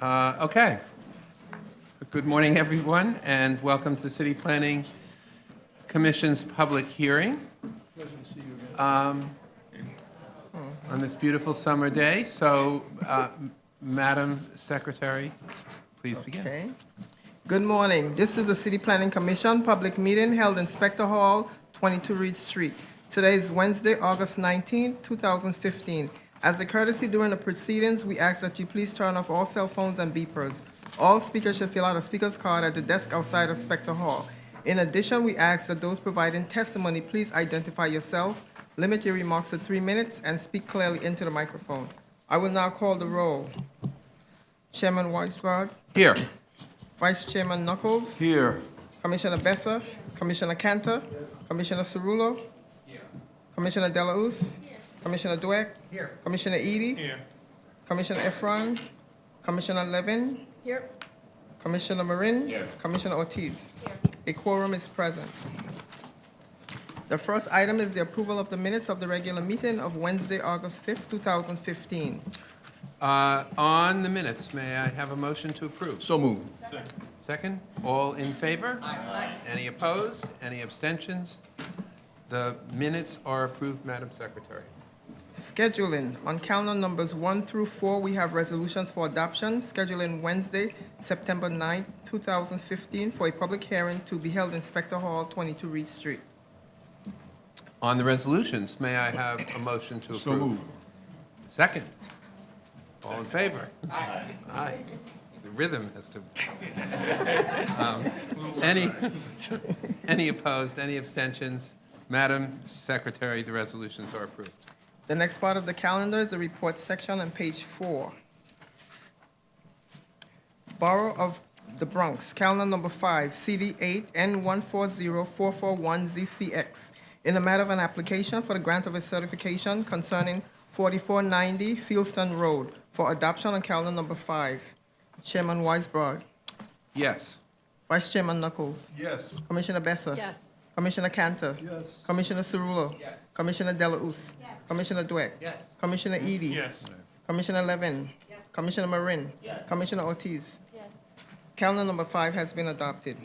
Okay. Good morning, everyone, and welcome to the City Planning Commission's public hearing on this beautiful summer day. So, Madam Secretary, please begin. Okay. Good morning. This is the City Planning Commission public meeting held in Spector Hall, 22 Reade Street. Today is Wednesday, August 19, 2015. As a courtesy during the proceedings, we ask that you please turn off all cell phones and beepers. All speakers should fill out a speaker's card at the desk outside of Spector Hall. In addition, we ask that those providing testimony please identify yourself, limit your remarks to 3 minutes, and speak clearly into the microphone. I will now call the roll. Chairman Weisbrod. Here. Vice Chairman Knuckles. Here. Commissioner Besser. Commissioner Cantor. Commissioner Cerullo. Commissioner Delauss. Commissioner Dweck. Here. Commissioner Edie. Here. Commissioner Efron. Commissioner Levin. Here. Commissioner Marin. Here. Commissioner Ortiz. A quorum is present. The first item is the approval of the minutes of the regular meeting of Wednesday, August 5th, 2015. On the minutes, may I have a motion to approve? So moved. Second? All in favor? Aye. Any opposed? Any abstentions? The minutes are approved, Madam Secretary. Scheduling. On calendar numbers 1 through 4, we have resolutions for adoption. Scheduling Wednesday, September 9th, 2015, for a public hearing to be held in Spector Hall, 22 Reade Street. On the resolutions, may I have a motion to approve? So moved. Second? All in favor? Aye. Aye. The rhythm has to... Any opposed? Any abstentions? Madam Secretary, the resolutions are approved. The next part of the calendar is the report section on page 4. Borough of the Bronx, calendar number 5, CD 8 N140441ZCX, in the matter of an application for the grant of a certification concerning 4490 Fieldston Road for adoption on calendar number 5. Chairman Weisbrod. Yes. Vice Chairman Knuckles. Yes. Commissioner Besser. Yes. Commissioner Cantor. Yes. Commissioner Cerullo. Yes. Commissioner Delauss. Yes. Commissioner Dweck. Yes. Commissioner Edie. Yes. Commissioner Levin. Yes. Commissioner Marin. Yes. Commissioner Ortiz. Yes. Calendar number 5 has been adopted.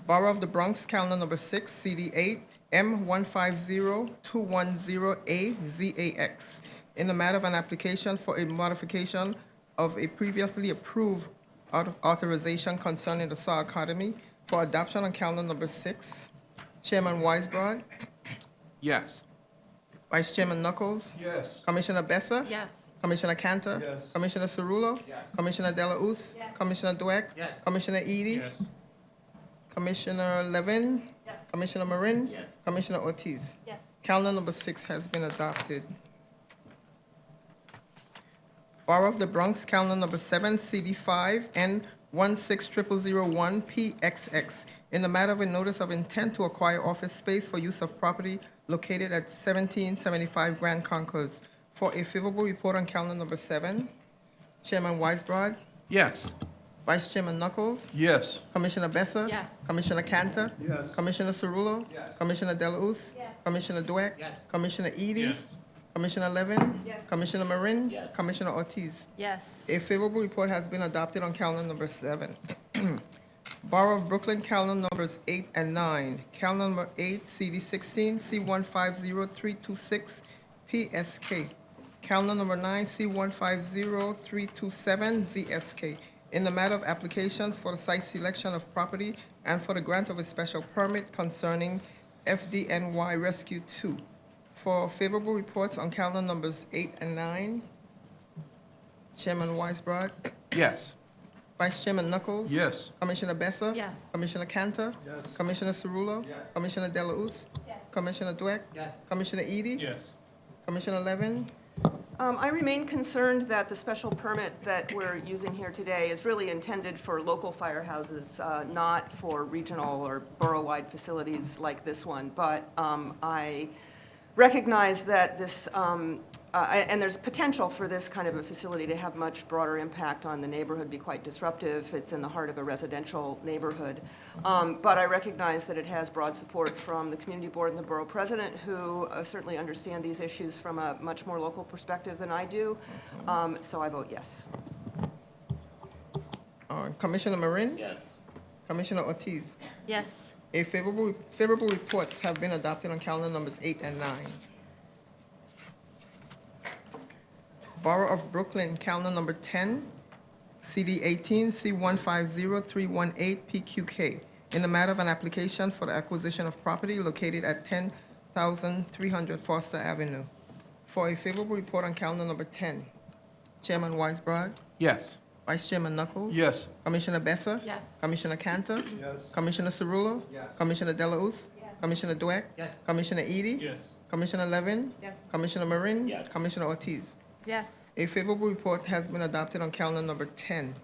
Borough of the Bronx, calendar number 6, CD 8 M150210AZAX, in the matter of an application for a modification of a previously approved authorization concerning the SAW Academy for adoption on calendar number 6. Chairman Weisbrod. Yes. Vice Chairman Knuckles. Yes. Commissioner Besser. Yes. Commissioner Cantor. Yes. Commissioner Cerullo. Yes. Commissioner Delauss. Yes. Commissioner Dweck. Yes. Commissioner Edie. Yes. Commissioner Levin. Yes. Commissioner Marin. Yes. Commissioner Ortiz. Yes. Calendar number 6 has been adopted. Borough of the Bronx, calendar number 7, CD5 N16001PXX, in the matter of a notice of intent to acquire office space for use of property located at 1775 Grand Concourse. For a favorable report on calendar number 7, Chairman Weisbrod. Yes. Vice Chairman Knuckles. Yes. Commissioner Besser. Yes. Commissioner Cantor. Yes. Commissioner Cerullo. Yes. Commissioner Delauss. Yes. Commissioner Dweck. Yes. Commissioner Edie. Yes. Commissioner Levin. Yes. Commissioner Marin. Yes. Commissioner Ortiz. Yes. A favorable report has been adopted on calendar number 7. Borough of Brooklyn, calendar numbers 8 and 9. Calendar number 8, CD 16, C150326, PSK. Calendar number 9, C150327, ZSK. In the matter of applications for the site selection of property and for the grant of a special permit concerning FDNY Rescue 2. For favorable reports on calendar numbers 8 and 9, Chairman Weisbrod. Yes. Vice Chairman Knuckles. Yes. Commissioner Besser. Yes. Commissioner Cantor. Yes. Commissioner Cerullo. Yes. Commissioner Delauss. Yes. Commissioner Dweck. Yes. Commissioner Edie. Yes. Commissioner Levin. I remain concerned that the special permit that we're using here today is really intended for local firehouses, not for regional or borough-wide facilities like this one. But I recognize that this, and there's potential for this kind of a facility to have much broader impact on the neighborhood, be quite disruptive. It's in the heart of a residential neighborhood. But I recognize that it has broad support from the community board and the borough president, who certainly understand these issues from a much more local perspective than I do. So I vote yes. Commissioner Marin? Yes. Commissioner Ortiz? Yes. A favorable reports have been adopted on calendar numbers 8 and 9. Borough of Brooklyn, calendar number 10, CD 18, C150318 PQK, in the matter of an application for the acquisition of property located at 10,300 Foster Avenue. For a favorable report on calendar number 10, Chairman Weisbrod, Yes. Vice Chairman Knuckles. Yes. Commissioner Bessa. Yes. Commissioner Cantor. Yes. Commissioner Cerullo. Yes. Commissioner Delauss. Commissioner Dweck. Yes. Commissioner Edie. Yes. Commissioner Levin. Yes. Commissioner Marin. Yes. Commissioner Ortiz. Yes. A favorable report has been adopted on calendar number 10.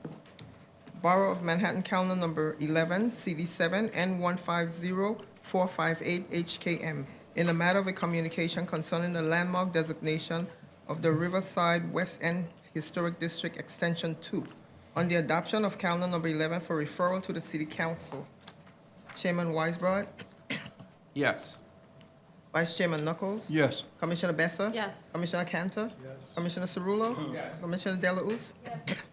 Borough of Manhattan, calendar number 11, CD7, N150458 HKM, in the matter of a communication concerning the landmark designation of the Riverside West End Historic District Extension 2, on the adoption of calendar number 11 for referral to the City Council. Chairman Weisbrod, Yes. Vice Chairman Knuckles, Yes. Commissioner Bessa. Yes. Commissioner Cantor. Yes. Commissioner Cerullo. Yes. Commissioner Delauss.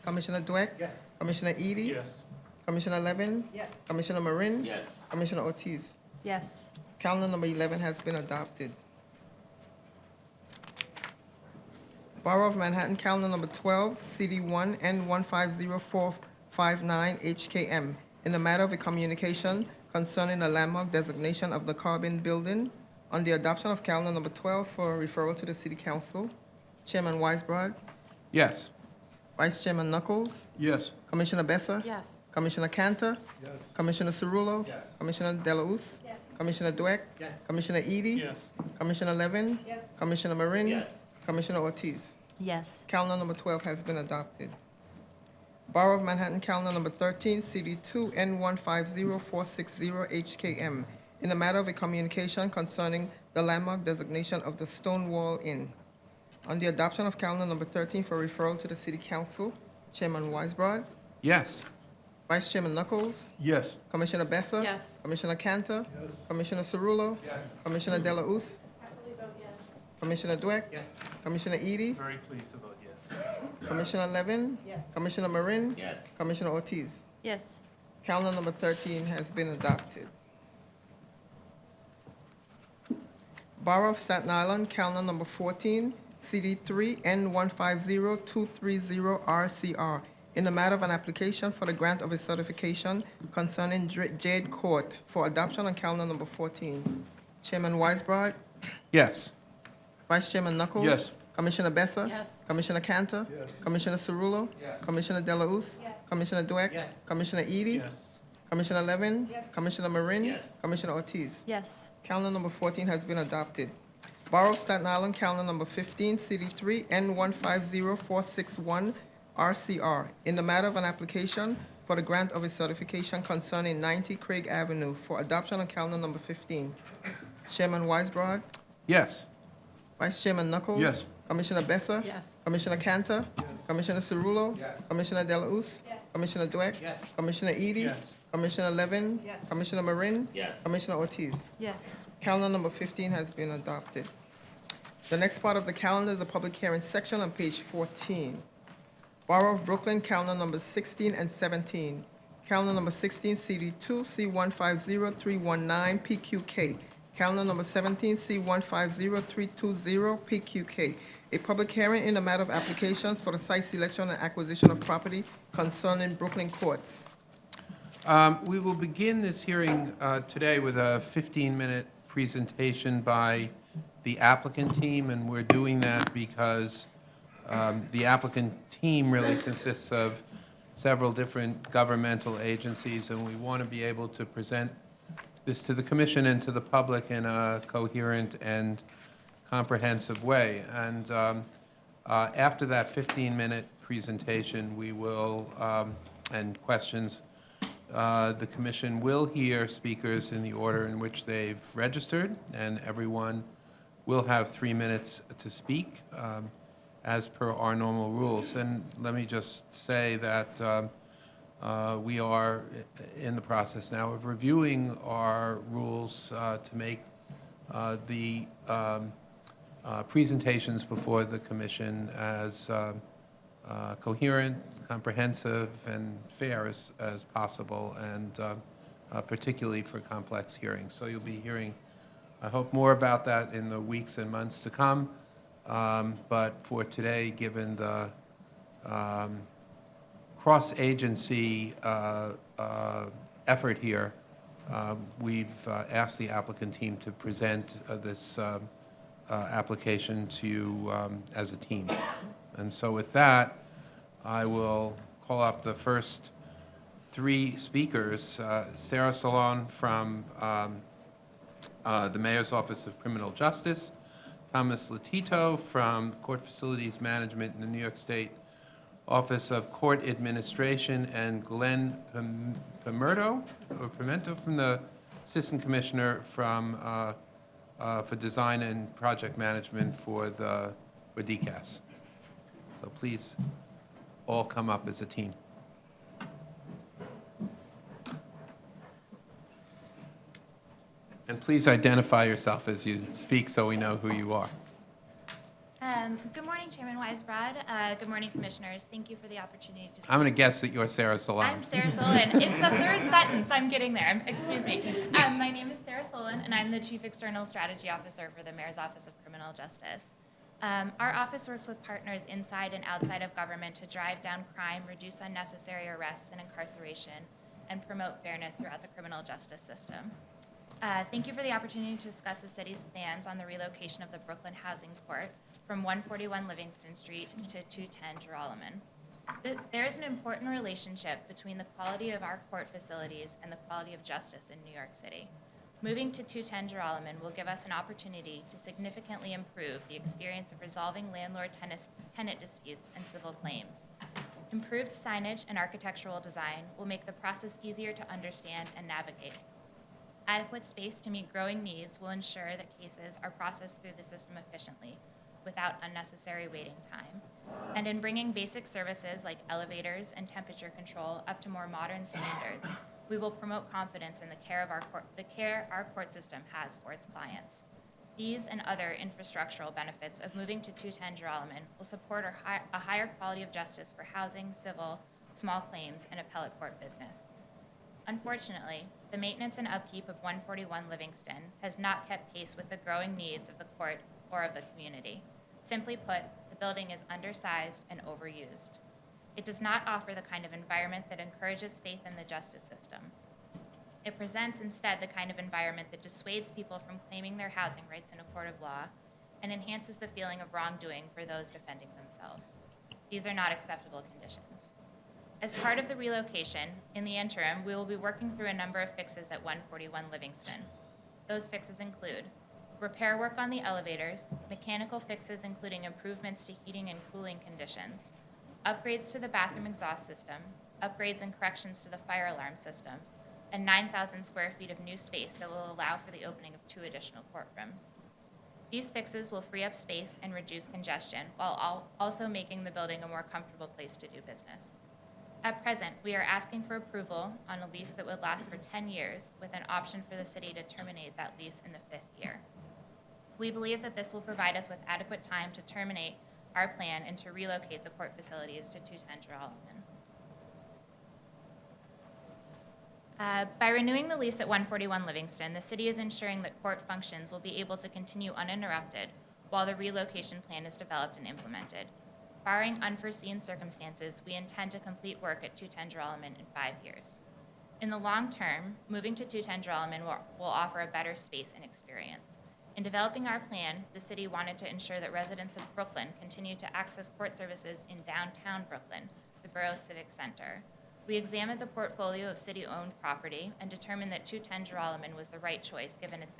Commissioner Dweck. Yes. Commissioner Edie. Yes. Commissioner Levin. Yes. Commissioner Marin. Yes. Commissioner Ortiz. Yes. Calendar number 11 has been adopted. Borough of Manhattan, calendar number 12, CD1, N150459 HKM, in the matter of a communication concerning the landmark designation of the Carbon Building, on the adoption of calendar number 12 for referral to the City Council. Chairman Weisbrod, Yes. Vice Chairman Knuckles, Yes. Commissioner Bessa. Yes. Commissioner Cantor. Yes. Commissioner Cerullo. Yes. Commissioner Delauss. Commissioner Dweck. Yes. Commissioner Edie. Yes. Commissioner Levin. Yes. Commissioner Marin. Yes. Commissioner Ortiz. Yes. Calendar number 12 has been adopted. Borough of Manhattan, calendar number 13, CD2, N150460 HKM, in the matter of a communication concerning the landmark designation of the Stonewall Inn. On the adoption of calendar number 13 for referral to the City Council, Chairman Weisbrod, Yes. Vice Chairman Knuckles, Yes. Commissioner Bessa. Yes. Commissioner Cantor. Yes. Commissioner Cerullo. Yes. Commissioner Delauss. Commissioner Dweck. Yes. Commissioner Edie. Very pleased to vote yes. Commissioner Levin. Yes. Commissioner Marin. Yes. Commissioner Ortiz. Yes. Calendar number 13 has been adopted. Borough of Staten Island, calendar number 14, CD3, N150230 RCR, in the matter of an application for the grant of a certification concerning Jade Court for adoption on calendar number 14. Chairman Weisbrod, Yes. Vice Chairman Knuckles. Yes. Commissioner Bessa. Yes. Commissioner Cantor. Yes. Commissioner Cerullo. Yes. Commissioner Delauss. Commissioner Dweck. Yes. Commissioner Edie. Yes. Commissioner Levin. Yes. Commissioner Marin. Yes. Commissioner Ortiz. Yes. Calendar number 14 has been adopted. Borough of Staten Island, calendar number 15, CD3, N150461 RCR, in the matter of an application for the grant of a certification concerning 90 Craig Avenue for adoption on calendar number 15. Chairman Weisbrod, Yes. Vice Chairman Knuckles. Yes. Commissioner Bessa. Yes. Commissioner Cantor. Commissioner Cerullo. Yes. Commissioner Delauss. Commissioner Dweck. Yes. Commissioner Edie. Yes. Commissioner Levin. Yes. Commissioner Marin. Yes. Commissioner Ortiz. Yes. Calendar number 15 has been adopted. The next part of the calendar is the public hearing section on page 14. Borough of Brooklyn, calendar numbers 16 and 17. Calendar number 16, CD2, C150319, PQK. Calendar number 17, C150320, PQK. A public hearing in the matter of applications for the site selection and acquisition of property concerning Brooklyn Courts. We will begin this hearing today with a 15-minute presentation by the applicant team, and we're doing that because the applicant team really consists of several different governmental agencies, and we want to be able to present this to the commission and to the public in a coherent and comprehensive way. And after that 15-minute presentation, we will, and questions, the commission will hear speakers in the order in which they've registered, and everyone will have 3 minutes to speak, as per our normal rules. And let me just say that we are in the process now of reviewing our rules to make the presentations before the commission as coherent, comprehensive, and fair as possible, and particularly for complex hearings. So you'll be hearing, I hope, more about that in the weeks and months to come. But for today, given the cross-agency effort here, we've asked the applicant team to present this application to you as a team. And so with that, I will call up the first three speakers. Sarah Salon from the Mayor's Office of Criminal Justice, Thomas Latito from Court Facilities Management in the New York State Office of Court Administration, and Glenn Pimento from the Assistant Commissioner for Design and Project Management for DCAS. So please all come up as a team. And please identify yourself as you speak so we know who you are. Good morning, Chairman Weisbrod. Good morning, Commissioners. Thank you for the opportunity to speak. I'm going to guess that you're Sarah Salon. I'm Sarah Solon. It's the third sentence. I'm getting there. Excuse me. My name is Sarah Solon, and I'm the Chief External Strategy Officer for the Mayor's Office of Criminal Justice. Our office works with partners inside and outside of government to drive down crime, reduce unnecessary arrests and incarceration, and promote fairness throughout the criminal justice system. Thank you for the opportunity to discuss the city's plans on the relocation of the Brooklyn Housing Court from 141 Livingston Street to 210 Joralemon. There is an important relationship between the quality of our court facilities and the quality of justice in New York City. Moving to 210 Joralemon will give us an opportunity to significantly improve the experience of resolving landlord-tenant disputes and civil claims. Improved signage and architectural design will make the process easier to understand and navigate. Adequate space to meet growing needs will ensure that cases are processed through the system efficiently, without unnecessary waiting time. And in bringing basic services like elevators and temperature control up to more modern standards, we will promote confidence in the care our court system has for its clients. These and other infrastructural benefits of moving to 210 Joralemon will support a higher quality of justice for housing, civil, small claims, and appellate court business. Unfortunately, the maintenance and upkeep of 141 Livingston has not kept pace with the growing needs of the court or of the community. Simply put, the building is undersized and overused. It does not offer the kind of environment that encourages faith in the justice system. It presents instead the kind of environment that dissuades people from claiming their housing rights in a court of law and enhances the feeling of wrongdoing for those defending themselves. These are not acceptable conditions. As part of the relocation, in the interim, we will be working through a number of fixes at 141 Livingston. Those fixes include repair work on the elevators, mechanical fixes including improvements to heating and cooling conditions, upgrades to the bathroom exhaust system, upgrades and corrections to the fire alarm system, and 9,000 square feet of new space that will allow for the opening of 2 additional courtrooms. These fixes will free up space and reduce congestion while also making the building a more comfortable place to do business. At present, we are asking for approval on a lease that would last for 10 years with an option for the city to terminate that lease in the 5th year. We believe that this will provide us with adequate time to terminate our plan and to relocate the court facilities to 210 Joralemon. By renewing the lease at 141 Livingston, the city is ensuring that court functions will be able to continue uninterrupted while the relocation plan is developed and implemented. Barring unforeseen circumstances, we intend to complete work at 210 Joralemon in 5 years. In the long term, moving to 210 Joralemon will offer a better space and experience. In developing our plan, the city wanted to ensure that residents of Brooklyn continue to access court services in downtown Brooklyn, the Borough Civic Center. We examined the portfolio of city-owned property and determined that 210 Joralemon was the right choice given its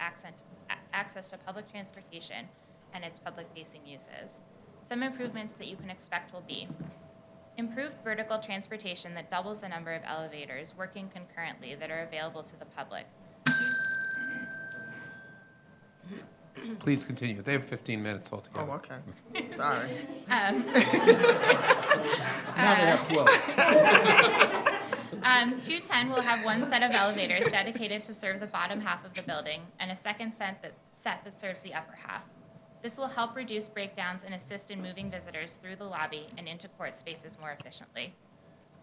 access to public transportation and its public-facing uses. Some improvements that you can expect will be improved vertical transportation that doubles the number of elevators working concurrently that are available to the public. Please continue. They have 15 minutes altogether. Oh, okay. Sorry. Now they have 12. 210 will have one set of elevators dedicated to serve the bottom half of the building and a second set that serves the upper half. This will help reduce breakdowns and assist in moving visitors through the lobby and into court spaces more efficiently.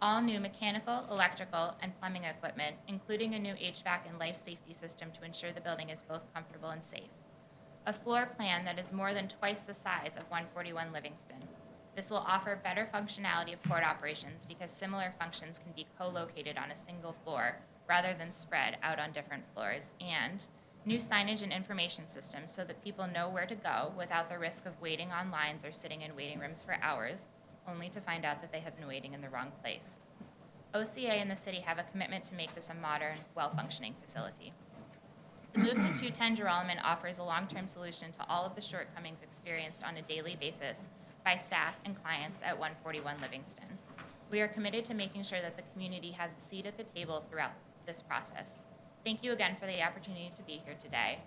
All new mechanical, electrical, and plumbing equipment, including a new HVAC and life safety system to ensure the building is both comfortable and safe. A floor plan that is more than twice the size of 141 Livingston. This will offer better functionality of court operations because similar functions can be co-located on a single floor rather than spread out on different floors, and new signage and information systems so that people know where to go without the risk of waiting on lines or sitting in waiting rooms for hours, only to find out that they have been waiting in the wrong place. OCA and the city have a commitment to make this a modern, well-functioning facility. The move to 210 Geralman offers a long-term solution to all of the shortcomings experienced on a daily basis by staff and clients at 141 Livingston. We are committed to making sure that the community has a seat at the table throughout this process. Thank you again for the opportunity to be here today,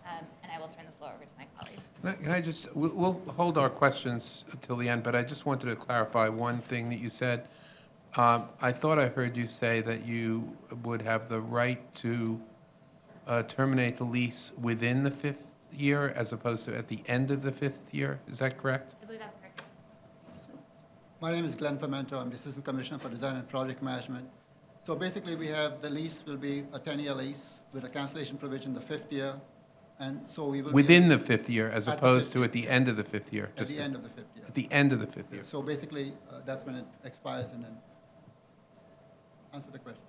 and I will turn the floor over to my colleagues. Can I just, we'll hold our questions until the end, but I just wanted to clarify one thing that you said. I thought I heard you say that you would have the right to terminate the lease within the 5th year as opposed to at the end of the 5th year. Is that correct? I believe that's correct. My name is Glenn Pimento. I'm the Assistant Commissioner for Design and Project Management. So basically, we have the lease will be a 10-year lease with a cancellation provision the 5th year. And so we will be Within the 5th year as At the opposed 5th to at the end of the 5th year? at just the to- end of the 5th year. At the end of the 5th year. So basically, that's when it expires, and then answer the question.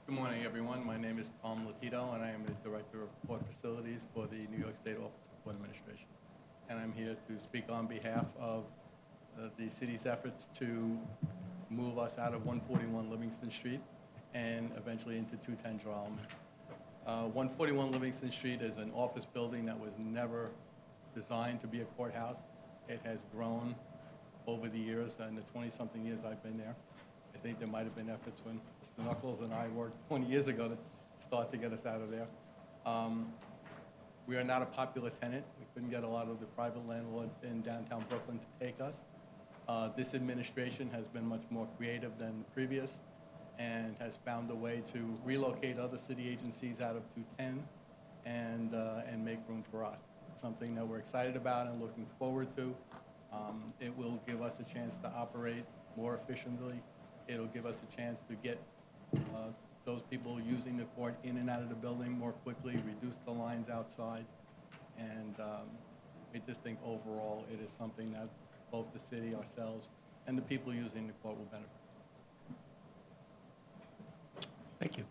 Good morning, everyone. My name is Tom Latito, and I am the Director of Court Facilities for the New York State Office of Court Administration. And I'm here to speak on behalf of the city's efforts to move us out of 141 Livingston Street and eventually into 210 Geralman. 141 Livingston Street is an office building that was never designed to be a courthouse. It has grown over the years, in the 20-something years I've been there. I think there might have been efforts when Mr. Knuckles and I worked 20 years ago to start to get us out of there. We are not a popular tenant. We couldn't get a lot of the private landlords in downtown Brooklyn to take us. This administration has been much more creative than the previous and has found a way to relocate other city agencies out of 210 and make room for us. It's something that we're excited about and looking forward to. It will give us a chance to operate more efficiently. It'll give us a chance to get those people using the court in and out of the building more quickly, reduce the lines outside, and I just think overall it is something that both the city, ourselves, and the people using the court will benefit. Thank you.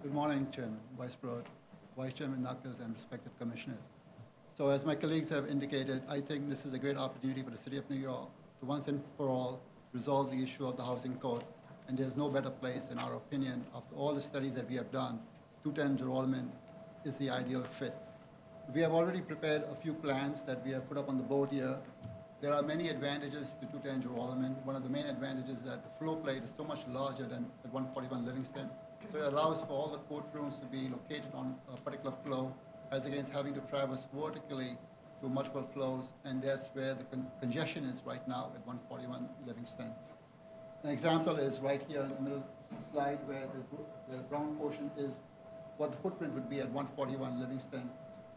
Good morning, Chairman, Vice President, Vice Chairman Knuckles, and respected commissioners. So as my colleagues have indicated, I think this is a great opportunity for the City of New York to once and for all resolve the issue of the housing code. And there's no better place, in our opinion, after all the studies that we have done, 210 Geralman is the ideal fit. We have already prepared a few plans that we have put up on the board here. There are many advantages to 210 Geralman. One of the main advantages is that the floor plate is so much larger than at 141 Livingston. So it allows for all the courtrooms to be located on a particular floor, as against having to traverse vertically to multiple floors, and that's where the congestion is right now at 141 Livingston. An example is right here in the middle slide where the brown portion is what the footprint would be at 141 Livingston,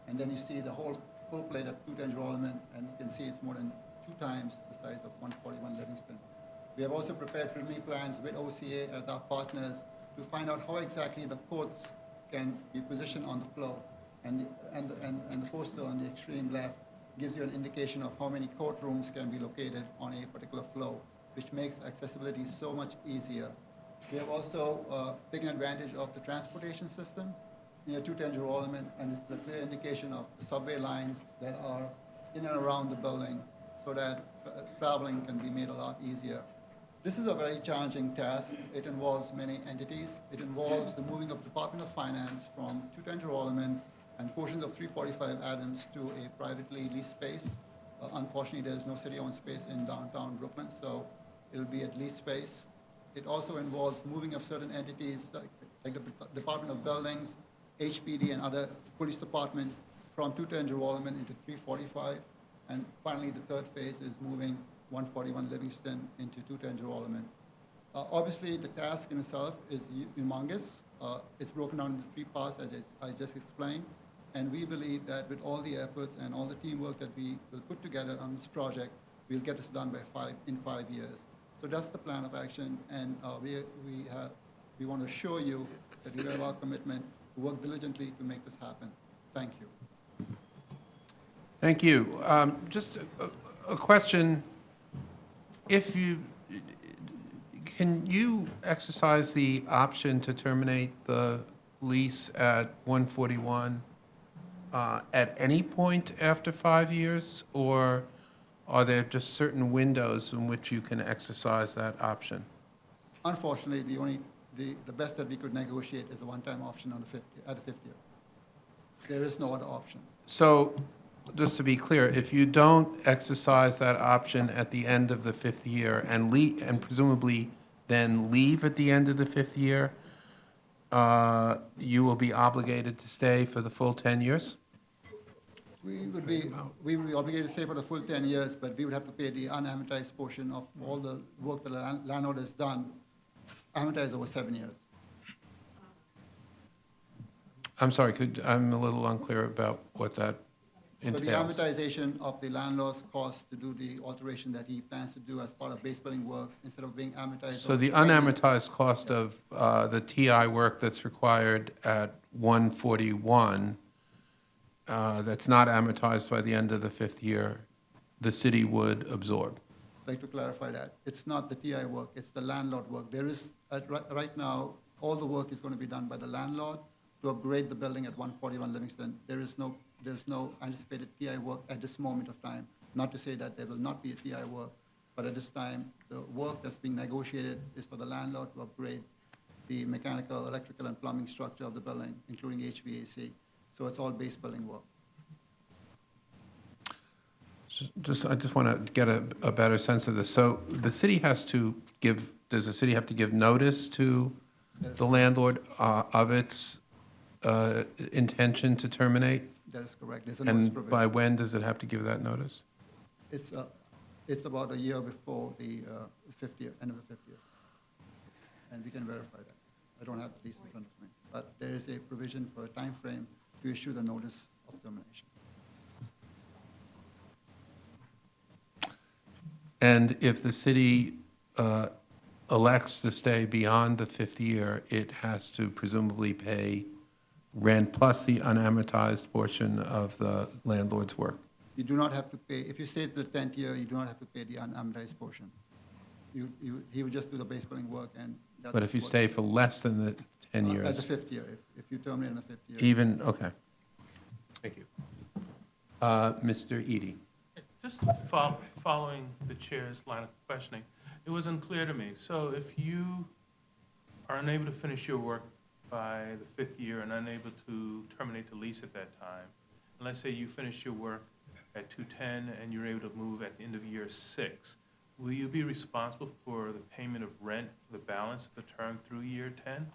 and then you see the whole full plate at 210 Geralman, and you can see it's more than 2 times the size of 141 Livingston. We have also prepared preliminary plans with OCA as our partners to find out how exactly the courts can be positioned on the floor. And the poster on the extreme left gives you an indication of how many courtrooms can be located on a particular floor, which makes accessibility so much easier. We have also taken advantage of the transportation system near 210 Geralman, and it's the clear indication of the subway lines that are in and around the building so that traveling can be made a lot easier. This is a very challenging task. It involves many entities. It involves the moving of Department of Finance from 210 Geralman and portions of 345 Adams to a privately leased space. Unfortunately, there is no city-owned space in downtown Brooklyn, so it'll be at leased space. It also involves moving of certain entities, like the Department of Buildings, HPD, and other police department from 210 Geralman into 345. And finally, the third phase is moving 141 Livingston into 210 Geralman. Obviously, the task in itself is humongous. It's broken down into 3 parts, as I just explained. And we believe that with all the efforts and all the teamwork that we will put together on this project, we'll get this done in 5 years. So that's the plan of action, and we want to assure you that we have our commitment to work diligently to make this happen. Thank you. Thank you. Just a question. Can you exercise the option to terminate the lease at 141 at any point after 5 years? Or are there just certain windows in which you can exercise that option? Unfortunately, the best that we could negotiate is a one-time option at the 5th year. There is no other option. So, just to be clear, if you don't exercise that option at the end of the 5th year and presumably then leave at the end of the 5th year, you will be obligated to stay for the full 10 years? We would be obligated to stay for the full 10 years, but we would have to pay the unamortized portion of all the work that the landlord has done, amortized over 7 years. I'm sorry, I'm a little unclear about what that So the entails. amortization of the landlord's cost to do the alteration that he plans to do as part of base building work, instead of being amortized. So over the 10 years. unamortized cost of the TI work that's required at 141, that's not amortized by the end of the 5th year, the city would absorb. I'd like to clarify that. It's not the TI work, it's the landlord work. There is, right now, all the work is going to be done by the landlord to upgrade the building at 141 Livingston. There's no anticipated TI work at this moment of time. Not to say that there will not be a TI work, but at this time, the work that's being negotiated is for the landlord to upgrade the mechanical, electrical, and plumbing structure of the building, including HVAC. So it's all base building work. I just want to get a better sense of this. So the city has to does the city have to give notice to the landlord of its intention to terminate? That is correct. There's a notice And provision. by when does it have to give that notice? It's about a year before the 5th year, end of the 5th year. And we can verify that. I don't have the lease in front of me. But there is a provision for a time frame to issue the notice of termination. And if the city elects to stay beyond the 5th year, it has to presumably pay rent plus the unamortized portion of the landlord's work. You do not have to pay, if you stay to the 10th year, you do not have to pay the unamortized portion. He would just do the base building work, and that's. But if you what- stay for less than the 10 At years, the 5th year, if you terminate in the 5th year. even, okay. Thank you. Mr. Eady. Just following the chair's line of questioning, it was unclear to me. So if you are unable to finish your work by the 5th year and unable to terminate the lease at that time, and let's say you finish your work at 210 and you're able to move at the end of year 6, will you be responsible for the payment of rent, the balance of the term through year 10?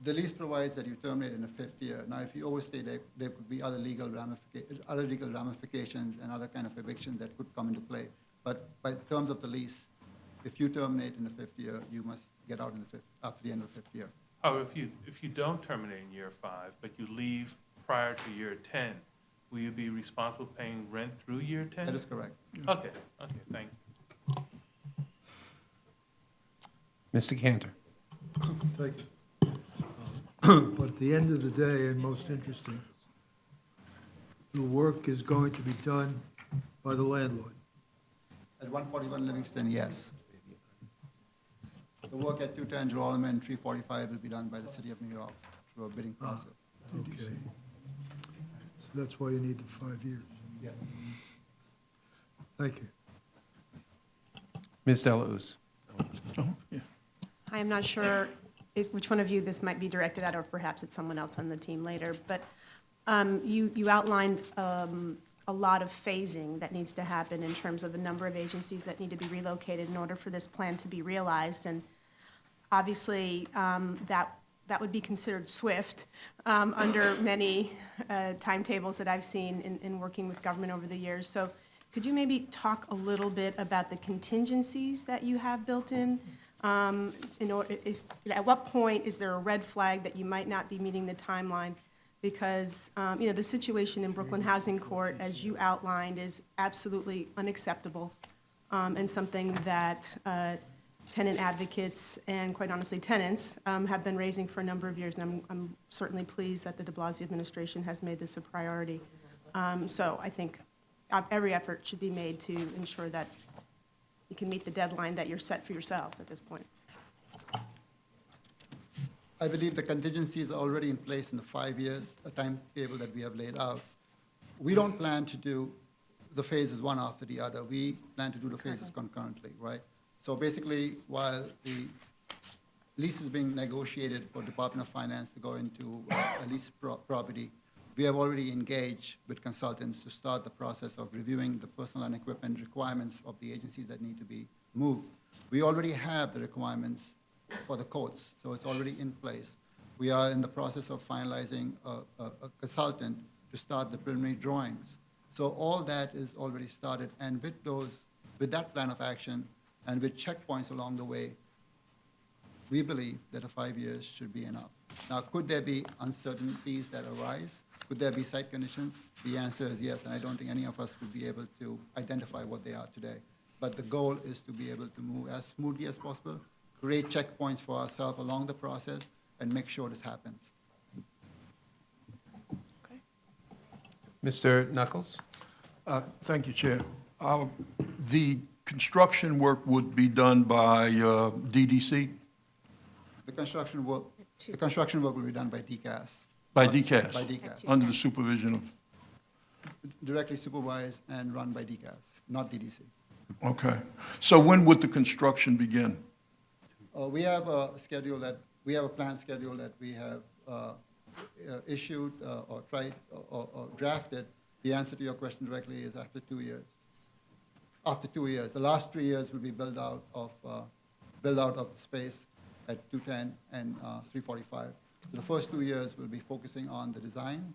The lease provides that you terminate in the 5th year. Now, if you overstay, there could be other legal ramifications and other kind of evictions that could come into play. But by terms of the lease, if you terminate in the 5th year, you must get out in the 5th, after the end of the 5th year. However, if you don't terminate in year 5, but you leave prior to year 10, will you be responsible for paying rent through year 10? That is correct. Okay, thank you. Mr. Cantor. Thank you. But at the end of the day, and most interesting, the work is going to be done by the landlord. At 141 Livingston, yes. The work at 210 Geraldine and 345 will be done by the city of New York through a bidding process. Okay. So that's why you need the 5 years. Yes. Thank you. Ms. Delausse. I am not sure which one of you this might be directed at, or perhaps it's someone else on the team later, but you outlined a lot of phasing that needs to happen in terms of a number of agencies that need to be relocated in order for this plan to be realized, and obviously that would be considered swift under many timetables that I've seen in working with government over the years. So Could you maybe talk a little bit about the contingencies that you have built in? At what point is there a red flag that you might not be meeting the timeline? Because, the situation in Brooklyn Housing Court, as you outlined, is absolutely unacceptable, and something that tenant advocates and, quite honestly, tenants have been raising for a number of years. And I'm certainly pleased that the de Blasio administration has made this a priority. So I think every effort should be made to ensure that you can meet the deadline that you're set for yourselves at this point. I believe the contingencies are already in place in the 5 years, a timetable that we have laid out. We don't plan to do the phases one after the other. We plan to do the phases concurrently, right? So basically, while the lease is being negotiated for Department of Finance to go into a leased property, we have already engaged with consultants to start the process of reviewing the personnel and equipment requirements of the agencies that need to be moved. We already have the requirements for the courts, so it's already in place. We are in the process of finalizing a consultant to start the preliminary drawings. So all that is already started, and with that plan of action and with checkpoints along the way, we believe that 5 years should be enough. Now, could there be uncertainties that arise? Could there be site conditions? The answer is yes, and I don't think any of us would be able to identify what they are today. But the goal is to be able to move as smoothly as possible, create checkpoints for ourselves along the process, and make sure this happens. Mr. Knuckles? Thank you, Chair. The construction work would be done by DDC? The construction work will be done by DCAS. By DCAS? By DCAS. Under the supervision of, Directly supervised and run by DCAS, not DDC. okay. So when would the construction begin? We have a planned schedule that we have issued or tried or drafted. The answer to your question directly is after 2 years. After 2 years, the last 3 years will be build out of the space at 210 and 345. So the first 2 years will be focusing on the design,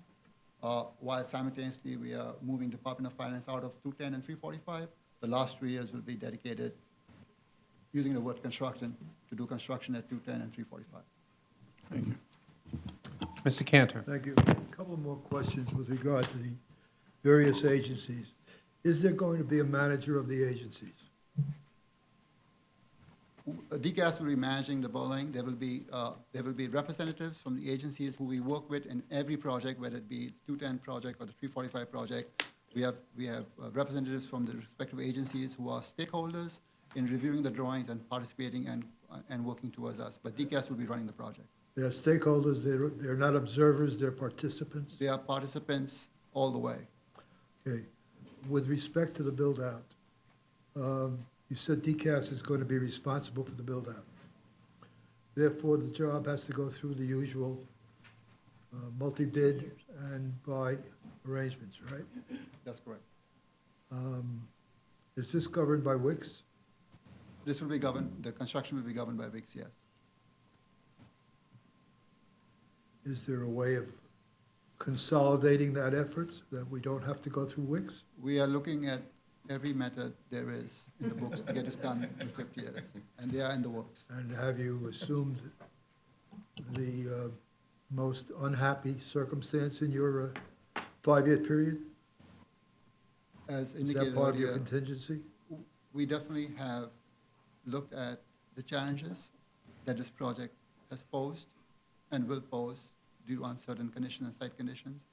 while simultaneously we are moving Department of Finance out of 210 and 345. The last 3 years will be dedicated, using the word construction, to do construction at 210 and 345. Thank you. Mr. Cantor? Thank you. A couple more questions with regard to the various agencies. Is there going to be a manager of the agencies? DCAS will be managing the building. There will be representatives from the agencies who we work with in every project, whether it be 210 project or the 345 project. We have representatives from the respective agencies who are stakeholders in reviewing the drawings and participating and working towards us. But DCAS will be running the project. They're stakeholders, they're not observers, they're participants? They are participants all the way. Okay. With respect to the build-out, you said DCAS is going to be responsible for the build-out. Therefore, the job has to go through the usual multi-bid and buy arrangements, right? That's correct. Is this governed by WICS? This will be governed, the construction will be governed by WICS, yes. Is there a way of consolidating that effort so that we don't have to go through WICS? We are looking at every method there is in the books to get this done in 50 years, and they are in the works. And have you assumed the most unhappy circumstance in your 5-year period? As Is indicated that part of your earlier, contingency? we definitely have looked at the challenges that this project has posed and will pose due to uncertain conditions and site conditions.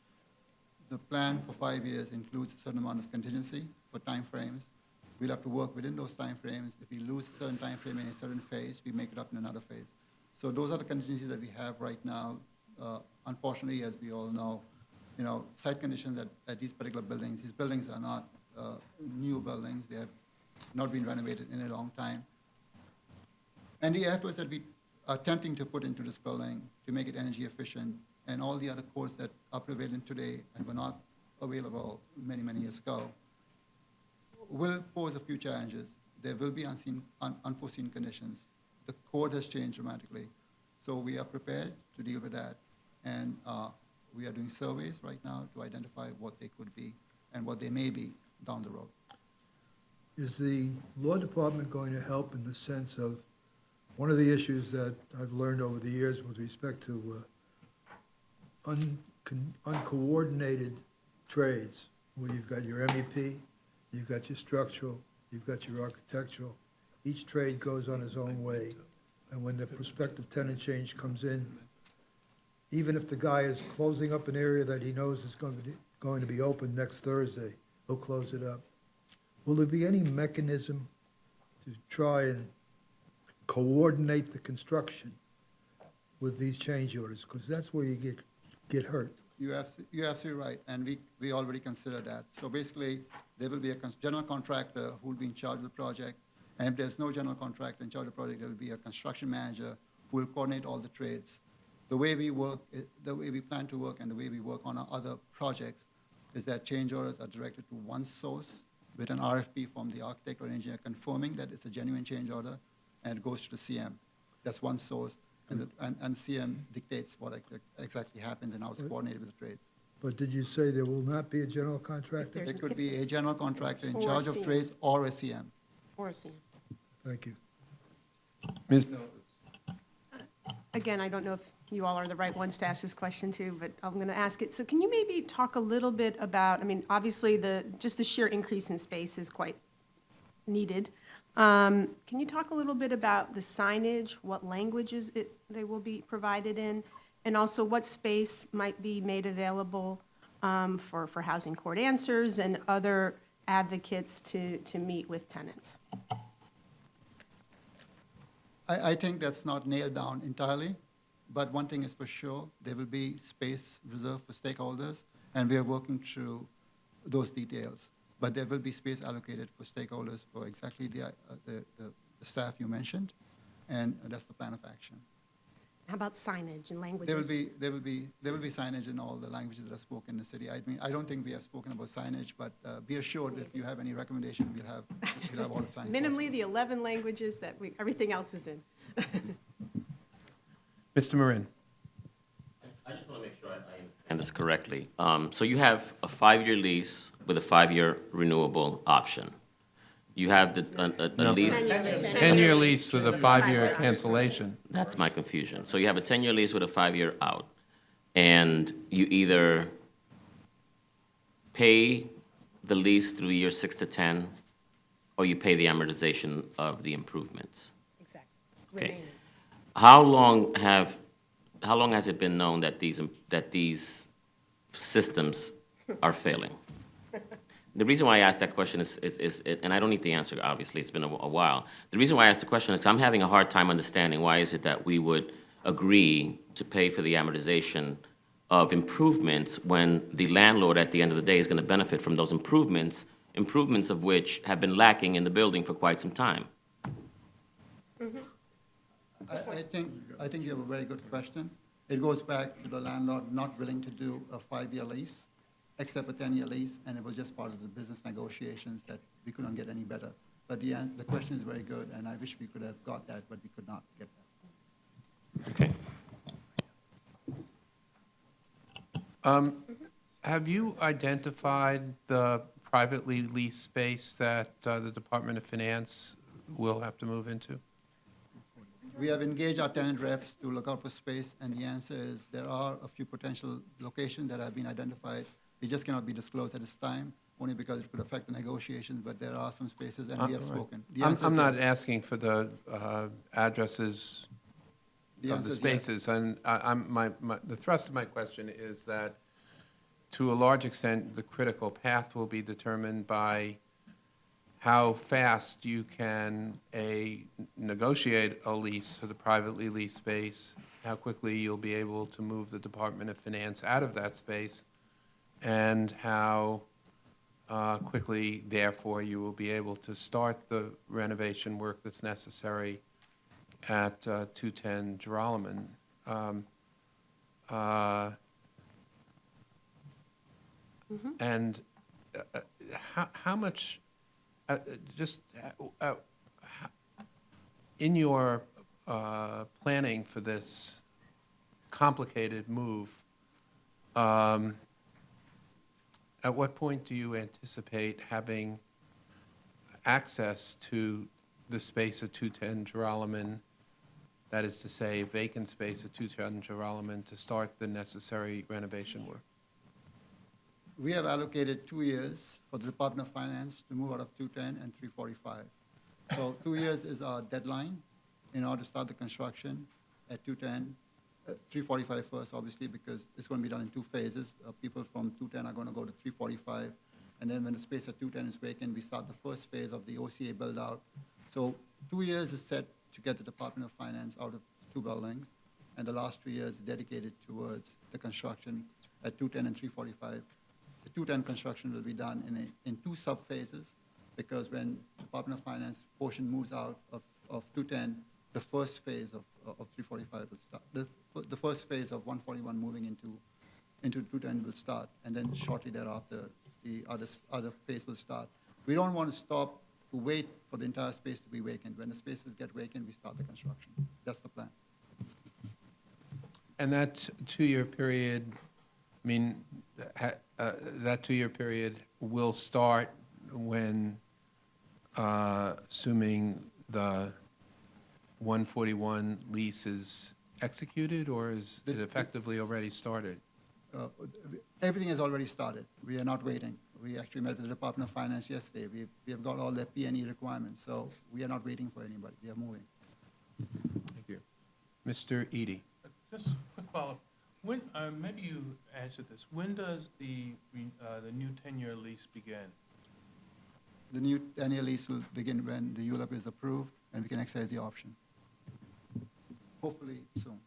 The plan for 5 years includes a certain amount of contingency for timeframes. We'll have to work within those timeframes. If we lose a certain timeframe in a certain phase, we make it up in another phase. So those are the contingencies that we have right now. Unfortunately, as we all know, site conditions at these particular buildings, these buildings are not new buildings. They have not been renovated in a long time. And the efforts that we are attempting to put into this building to make it energy efficient and all the other codes that are prevalent today and were not available many, many years ago will pose a few challenges. There will be unforeseen conditions. The code has changed dramatically. So we are prepared to deal with that. And we are doing surveys right now to identify what they could be and what they may be down the road. Is the law department going to help in the sense of, one of the issues that I've learned over the years with respect to uncoordinated trades, where you've got your MEP, you've got your structural, you've got your architectural, each trade goes on its own way, and when the prospective tenant change comes in, even if the guy is closing up an area that he knows is going to be open next Thursday, he'll close it up. Will there be any mechanism to try and coordinate the construction with these change orders? Because that's where you get hurt. You're absolutely right, and we already considered that. So basically, there will be a general contractor who will be in charge of the project, and if there's no general contractor in charge of the project, there will be a construction manager who will coordinate all the trades. The way we work, the way we plan to work, and the way we work on our other projects is that change orders are directed to one source with an RFP from the architect or engineer confirming that it's a genuine change order, and it goes to the CM. That's one source, and CM dictates what exactly happens and how it's coordinated with the trades. But did you say there will not be a general contractor? There could be a general contractor in Or charge of CM. trades or a CM. Or a CM. Thank you. Ms. Again, I don't know if you all are the right ones to ask this question to, but I'm going to ask it. So can you maybe talk a little bit about, I mean, obviously, just the sheer increase in space is quite needed. Can you talk a little bit about the signage, what languages they will be provided in, and also what space might be made available for housing court answers and other advocates to meet with tenants? I think that's not nailed down entirely, but one thing is for sure, there will be space reserved for stakeholders, and we are working through those details. But there will be space allocated for stakeholders for exactly the staff you mentioned, and that's the plan of action. How about signage and languages? There will be signage in all the languages that are spoken in the city. I mean, I don't think we have spoken about signage, but be assured if you have any recommendation, we'll have all the signage. Minimally the 11 languages that everything else is in. Mr. Marin. I just want to make sure I understand this correctly. So you have a 5-year lease with a 5-year renewable option. You have a lease. 10-year lease with a 5-year cancellation. That's my confusion. So you have a 10-year lease with a 5-year out, and you either pay the lease through year 6 to 10, or you pay the amortization of the improvements. Exactly. Okay. Remaining. How long has it been known that these systems are failing? The reason why I asked that question is, and I don't need the answer, obviously, it's been a while. The reason why I asked the question is I'm having a hard time understanding why is it that we would agree to pay for the amortization of improvements when the landlord at the end of the day is going to benefit from those improvements of which have been lacking in the building for quite some time. I think you have a very good question. It goes back to the landlord not willing to do a 5-year lease, except a 10-year lease, and it was just part of the business negotiations that we couldn't get any better. But the question is very good, and I wish we could have got that, but we could not get that. Okay. Have you identified the privately leased space that the Department of Finance will have to move into? We have engaged our tenant reps to look out for space, and the answer is there are a few potential locations that have been identified. They just cannot be disclosed at this time, only because it could affect the negotiations, but there are some spaces, and we have spoken. The answer I'm is not yes. asking for the addresses The of answer the is yes. spaces, and the thrust of my question is that, to a large extent, the critical path will be determined by how fast you can, negotiate a lease for the privately leased space, how quickly you'll be able to move the Department of Finance out of that space, and how quickly, therefore, you will be able to start the renovation work that's necessary at 210 Geralman. And how much, in your planning for this complicated move, at what point do you anticipate having, access to the space at 210 Geralman, that is to say, vacant space at 210 Geralman, to start the necessary renovation work? We have allocated 2 years for the Department of Finance to move out of 210 and 345. So 2 years is our deadline in order to start the construction at 210, 345 first, obviously, because it's going to be done in 2 phases. People from 210 are going to go to 345, and then when the space at 210 is vacant, we start the first phase of the OCA build-out. So 2 years is set to get the Department of Finance out of 2 buildings, and the last 2 years is dedicated towards the construction at 210 and 345. The 210 construction will be done in 2 sub-phases, because when Department of Finance portion moves out of 210, the first phase of 345 will start. The first phase of 141 moving into 210 will start, and then shortly thereafter, the other phase will start. We don't want to stop to wait for the entire space to be vacant. When the spaces get vacant, we start the construction. That's the plan. And that 2-year period, I mean, that 2-year period will start when, assuming the 141 lease is executed, or is it effectively already started? Everything has already started. We are not waiting. We actually met with the Department of Finance yesterday. We have got all their P&E requirements, so we are not waiting for anybody. We are moving. Thank you. Mr. Eady? Just a quick follow-up. When, maybe you answered this. When does the new 10-year lease begin? The new 10-year lease will begin when the ULUP is approved, and we can exercise the option. Hopefully soon.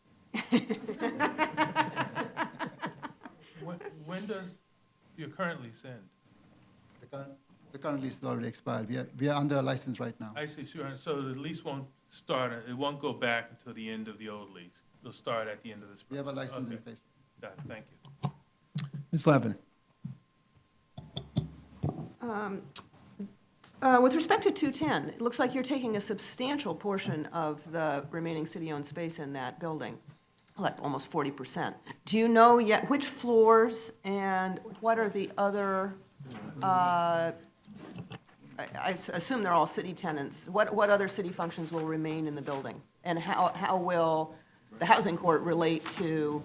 When does your current lease end? The current lease is already expired. We are under a license right now. I see, so the lease won't start, it won't go back until the end of the old lease. It'll start at the end of this We have a process. license in Okay. place. Got it, thank you. Ms. Levin? With respect to 210, it looks like you're taking a substantial portion of the remaining city-owned space in that building, like almost 40%. Do you know yet which floors and what are the other, I assume they're all city tenants. What other city functions will remain in the building? And how will the housing court relate to,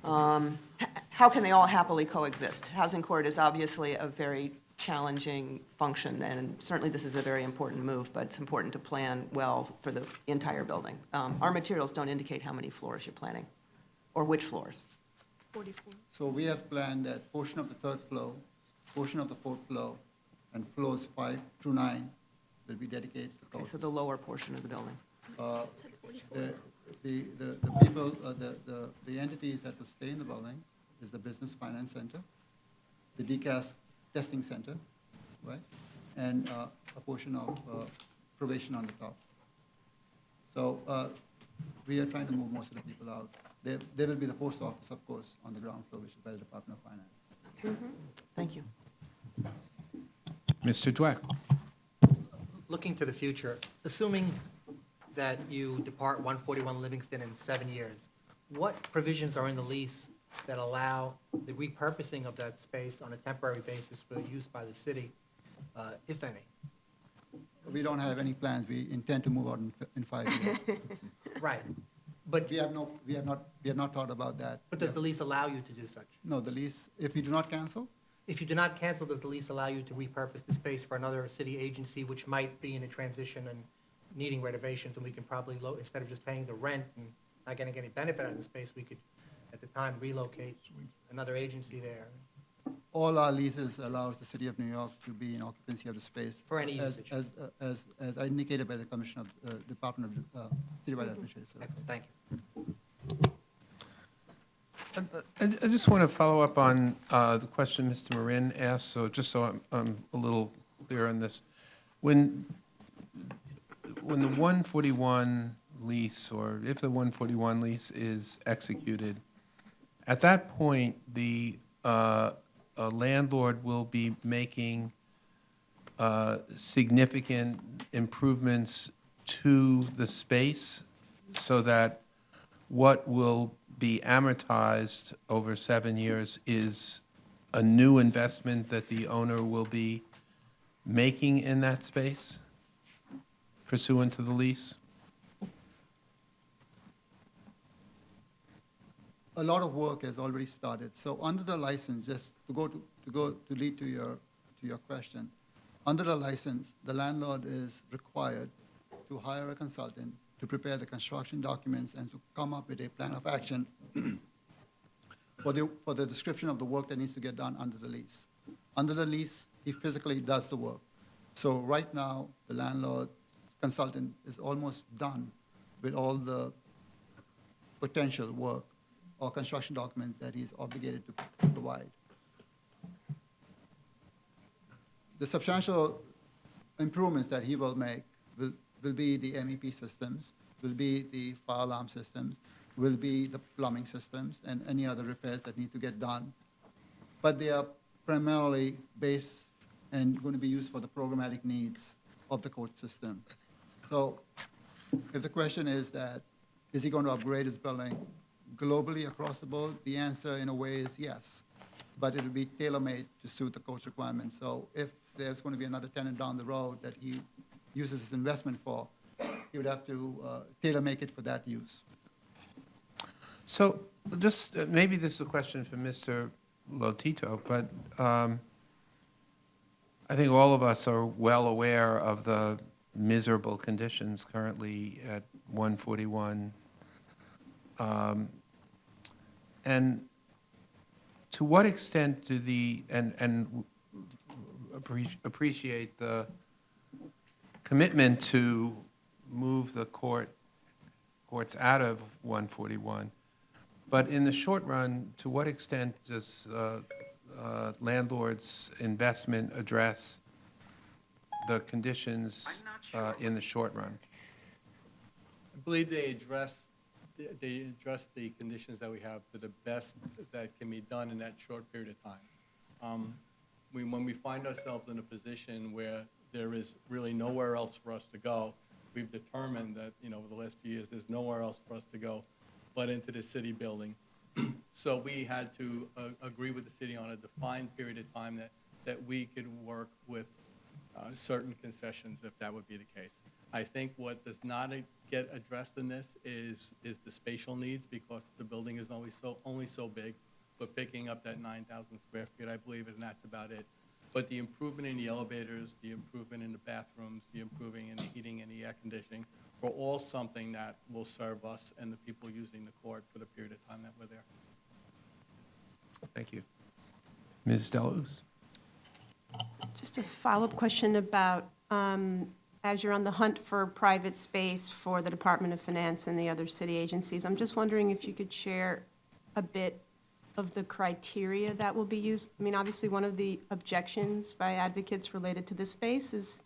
how can they all happily coexist? Housing court is obviously a very challenging function, and certainly this is a very important move, but it's important to plan well for the entire building. Our materials don't indicate how many floors you're planning, or which floors. 44. So we have planned that portion of the 3rd floor, portion of the 4th floor, and floors 5 through 9 will be dedicated to Okay, courts. so the lower portion of the building. The people, the entities that will stay in the building is the Business Finance Center, the DCAS Testing Center, right? And a portion of probation on the top. So we are trying to move most of the people out. There will be the post office, of course, on the ground floor, which is by the Department of Finance. Thank you. Mr. Dweck? Looking to the future, assuming that you depart 141 Livingston in 7 years, what provisions are in the lease that allow the repurposing of that space on a temporary basis for use by the city, if any? We don't have any plans. We intend to move out in 5 years. Right, but We have not thought about that. does the lease allow you to do such? No, the lease, if we do not cancel, If you do not cancel, does the lease allow you to repurpose the space for another city agency which might be in a transition and needing renovations, and we can probably, instead of just paying the rent and not getting any benefit out of the space, we could, at the time, relocate another agency there all our leases allows the City of New York to be in occupancy of the space. for any as- usage? As indicated by the Commissioner of Department of Citywide Administrative Services. Excellent, thank you. I just want to follow up on the question Mr. Marin asked, so just so I'm a little clear on this. When the 141 lease, or if the 141 lease is executed, at that point, the landlord will be making significant improvements to the space so that what will be amortized over 7 years is a new investment that the owner will be making in that space pursuant to the lease? A lot of work has already started. So under the license, just to lead to your question, under the license, the landlord is required to hire a consultant to prepare the construction documents and to come up with a plan of action for the description of the work that needs to get done under the lease. Under the lease, he physically does the work. So right now, the landlord consultant is almost done with all the potential work or construction document that he's obligated to provide. The substantial improvements that he will make will be the MEP systems, will be the fire alarm systems, will be the plumbing systems, and any other repairs that need to get done. But they are primarily based and going to be used for the programmatic needs of the court system. So if the question is that, is he going to upgrade his building globally across the board? The answer in a way is yes, but it will be tailor-made to suit the court's requirements. So if there's going to be another tenant down the road that he uses his investment for, he would have to tailor-make it for that use. So just, maybe this is a question for Mr. Lotito, but I think all of us are well aware of the miserable conditions currently at 141. And to what extent do appreciate the commitment to move the courts out of 141, but in the short run, to what extent does landlord's investment address the conditions in the short run? I believe they address the conditions that we have to the best that can be done in that short period of time. When we find ourselves in a position where there is really nowhere else for us to go, we've determined that, over the last few years, there's nowhere else for us to go but into the city building. So we had to agree with the city on a defined period of time that we could work with certain concessions if that would be the case. I think what does not get addressed in this is the spatial needs, because the building is only so big. But picking up that 9,000 square feet, I believe, and that's about it. But the improvement in the elevators, the improvement in the bathrooms, the improving in the heating and the air conditioning are all something that will serve us and the people using the court for the period of time that we're there. Thank you. Ms. Deluz? Just a follow-up question about, as you're on the hunt for private space for the Department of Finance and the other city agencies, I'm just wondering if you could share a bit of the criteria that will be used. I mean, obviously, one of the objections by advocates related to this space is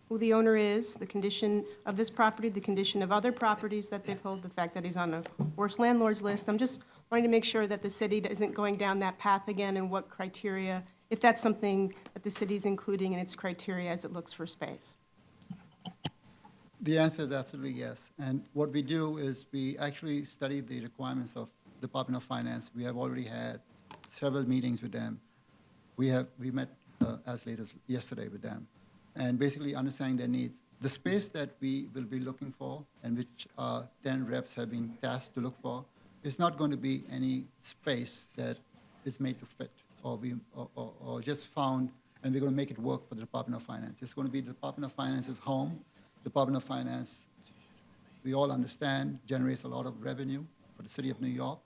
who the owner is, the condition of this property, the condition of other properties that they've held, the fact that he's on a worst landlords list. I'm just wanting to make sure that the city isn't going down that path again, and what criteria, if that's something that the city's including in its criteria as it looks for space. The answer is absolutely yes. And what we do is we actually study the requirements of Department of Finance. We have already had several meetings with them. We met as late as yesterday with them, and basically understanding their needs. The space that we will be looking for, and which 10 reps have been tasked to look for, is not going to be any space that is made to fit or just found, and we're going to make it work for the Department of Finance. It's going to be the Department of Finance's home. Department of Finance, we all understand, generates a lot of revenue for the city of New York,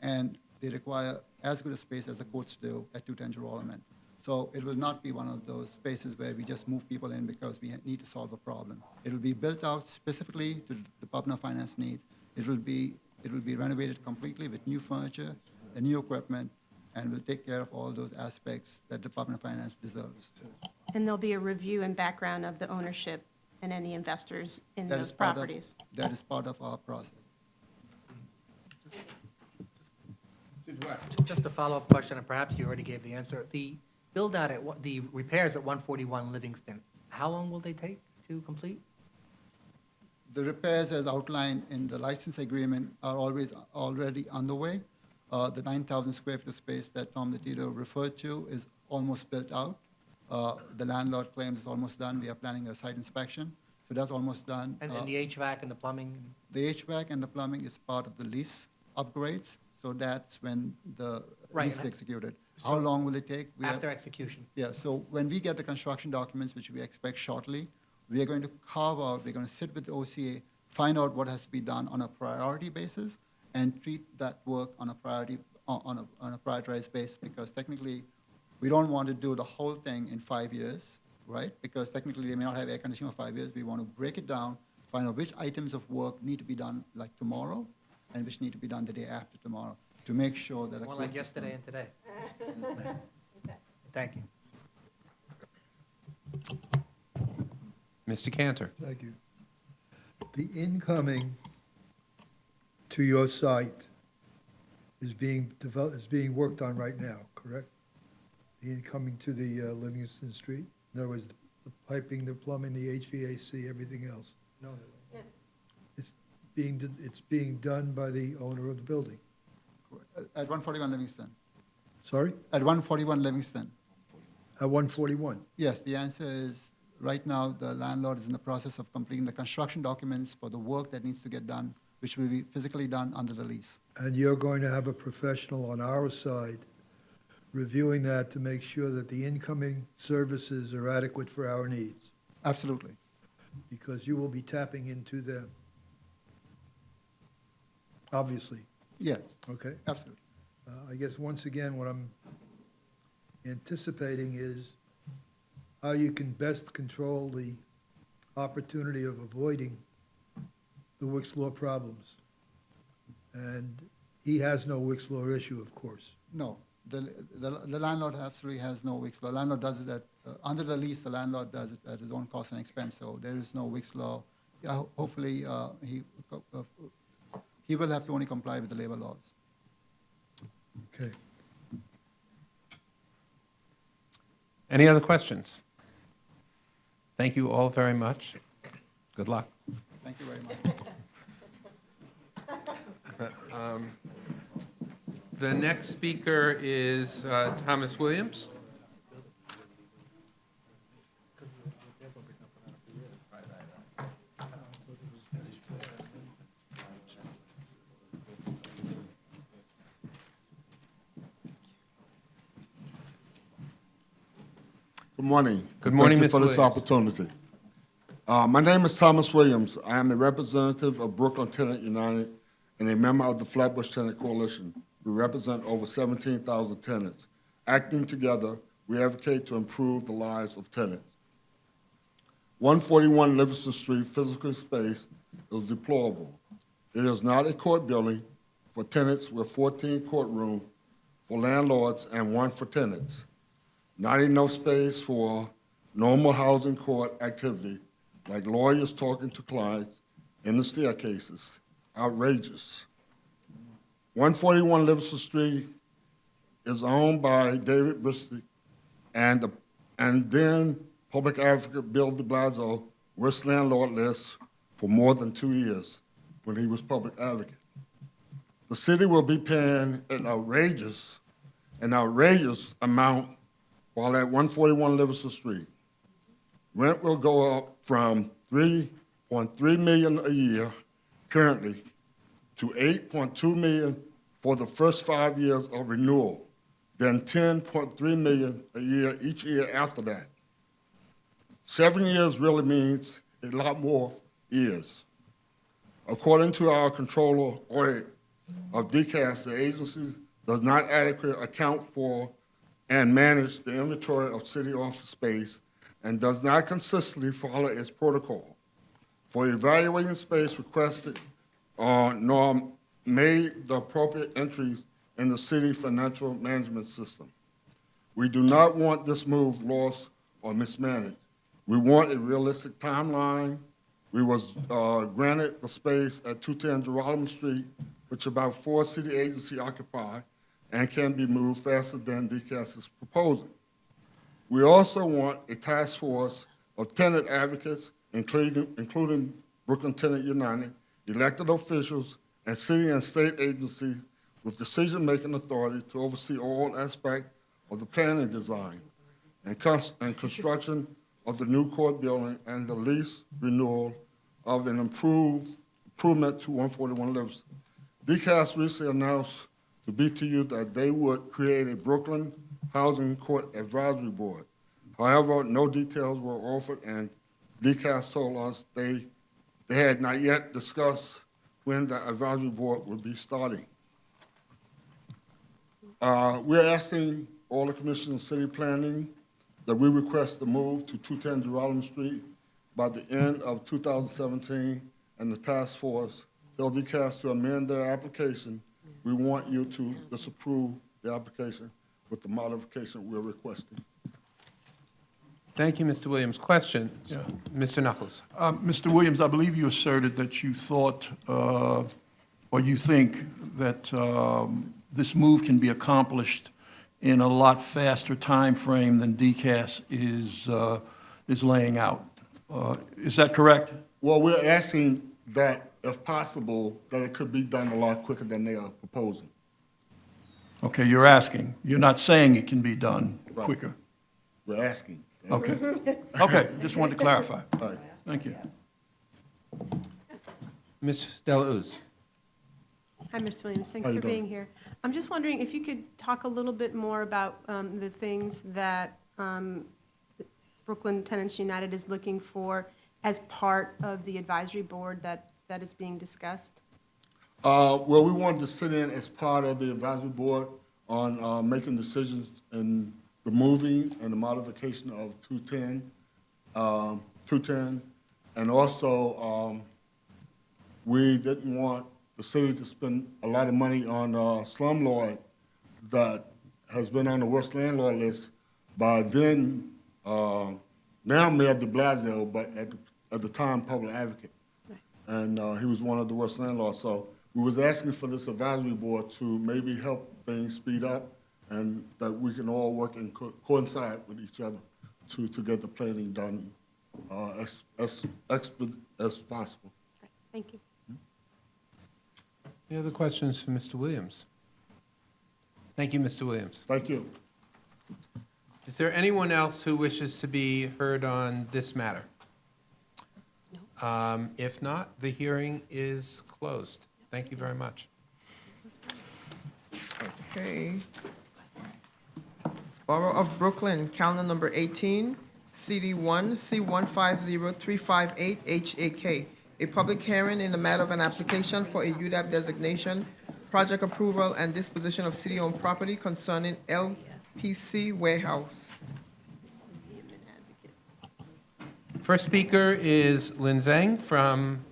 and they require as good a space as the courts do at 210 Gerolament. So it will not be one of those spaces where we just move people in because we need to solve a problem. It will be built out specifically to the Department of Finance needs. It will be renovated completely with new furniture and new equipment, and will take care of all those aspects that Department of Finance deserves. And there'll be a review and background of the ownership and any investors in That those is part of- properties. That is part of our process. Just a follow-up question, and perhaps you already gave the answer. The build-out the repairs at 141 Livingston, how long will they take to complete? The repairs as outlined in the license agreement are already underway. The 9,000 square feet of space that Tom DeTito referred to is almost built out. The landlord claims it's almost done. We are planning a site inspection, so that's almost done. And the HVAC and the plumbing? The HVAC and the plumbing is part of the lease upgrades, so that's when the Right, lease is and- executed. How long will it take? We are- After execution? Yeah, so when we get the construction documents, which we expect shortly, we are going to carve out, we're going to sit with the OCA, find out what has to be done on a priority basis, and treat that work on a priority, on a prioritized basis, because technically, we don't want to do the whole thing in 5 years, right? Because technically, they may not have air conditioning for 5 years. We want to break it down, find out which items of work need to be done like tomorrow, and which need to be done the day after tomorrow, to make sure that the More code like system- yesterday and today? Thank you. Mr. Cantor? Thank you. The incoming to your site is being worked on right now, correct? The incoming to the Livingston Street? In other words, the piping, the plumbing, the HVAC, everything else? No. It's being done by the owner of the building? At 141 Livingston. Sorry? At 141 Livingston. At 141? Yes, the answer is, right now, the landlord is in the process of completing the construction documents for the work that needs to get done, which will be physically done under the lease. And you're going to have a professional on our side reviewing that to make sure that the incoming services are adequate for our needs, Absolutely. because you will be tapping into them. Obviously, Yes, okay? absolutely. I guess once again, what I'm anticipating is how you can best control the opportunity of avoiding the Wick's Law problems. And he has no Wick's Law issue, of course. No, the landlord absolutely has no Wick's law. Landlord does it at, under the lease, the landlord does it at his own cost and expense, so there is no Wick's law. Yeah, hopefully, he will have to only comply with the labor laws. Okay. Any other questions? Thank you all very much. Good luck. Thank you very much. The next speaker is Thomas Williams. Good morning. Good morning, Thank you Mr. for this Williams. opportunity. My name is Thomas Williams. I am a representative of Brooklyn Tenant United and a member of the Flatbush Tenant Coalition. We represent over 17,000 tenants. Acting together, we advocate to improve the lives of tenants. 141 Livingston Street physical space is deplorable. It is not a court building for tenants with 14 courtrooms for landlords and 1 for tenants. Not enough space for normal housing court activity, like lawyers talking to clients in the staircases. Outrageous. 141 Livingston Street is owned by David Bristol and then public advocate Bill de Blasio, worst landlord list for more than 2 years when he was public advocate. The city will be paying an outrageous amount while at 141 Livingston Street. Rent will go up from $3.3 million a year currently to $8.2 million for the first 5 years of renewal, then $10.3 million a year each year after that. 7 years really means a lot more years. According to our controller audit of DCAS, the agency does not adequately account for and manage the inventory of city office space and does not consistently follow its protocol for evaluating space requested nor made the appropriate entries in the city financial management system. We do not want this move lost or mismanaged. We want a realistic timeline. We was granted the space at 210 Geralamo Street, which about 4 city agencies occupy and can be moved faster than DCAS is proposing. We also want a task force of tenant advocates, including Brooklyn Tenant United, elected officials, and city and state agencies with decision-making authority to oversee all aspects of the planning design. and construction of the new court building and the lease renewal of an improvement to 141 Livingston. DCAS recently announced to BTU that they would create a Brooklyn Housing Court Advisory Board. However, no details were offered, and DCAS told us they had not yet discussed when the advisory board would be starting. We're asking all the commissioners of city planning that we request the move to 210 Geraldo Street by the end of 2017, and the task force tell DCAS to amend their application. We want you to disapprove the application with the modification we're requesting. Thank you, Mr. Williams. Question? Yeah. Mr. Knuckles. Mr. Williams, I believe you asserted that you thought, or you think that this move can be accomplished in a lot faster time frame than DCAS is laying out. Is that correct? Well, we're asking that, if possible, that it could be done a lot quicker than they are proposing. Okay, you're asking. You're not saying it can be done Right. quicker. We're asking. Okay. Okay, just wanted to clarify. All right. Thank you. Ms. Delauze. Hi, Mr. Williams. Thanks How you for doing? being here. I'm just wondering if you could talk a little bit more about the things that Brooklyn Tenants United is looking for as part of the advisory board that is being discussed. Well, we wanted to sit in as part of the advisory board on making decisions in the moving and the modification of 210, and also we didn't want the city to spend a lot of money on slumlord that has been on the worst landlord list by then now Mayor de Blasio, but at the time public advocate, and he was one of the worst landlords. So we was asking for this advisory board to maybe help things speed up, and that we can all work and coincide with each other to get the planning done as possible. Right. Thank you. Any other questions for Mr. Williams? Thank you, Mr. Williams. Thank you. Is there anyone else who wishes to be heard on this matter? If not, the hearing is closed. Thank you very much. Okay. Borough of Brooklyn, calendar number 18, CD1, C150358HAK. A public hearing in the matter of an application for a UDAP designation, project approval, and disposition of city-owned property concerning LPC Warehouse. First speaker is Lin Zhang from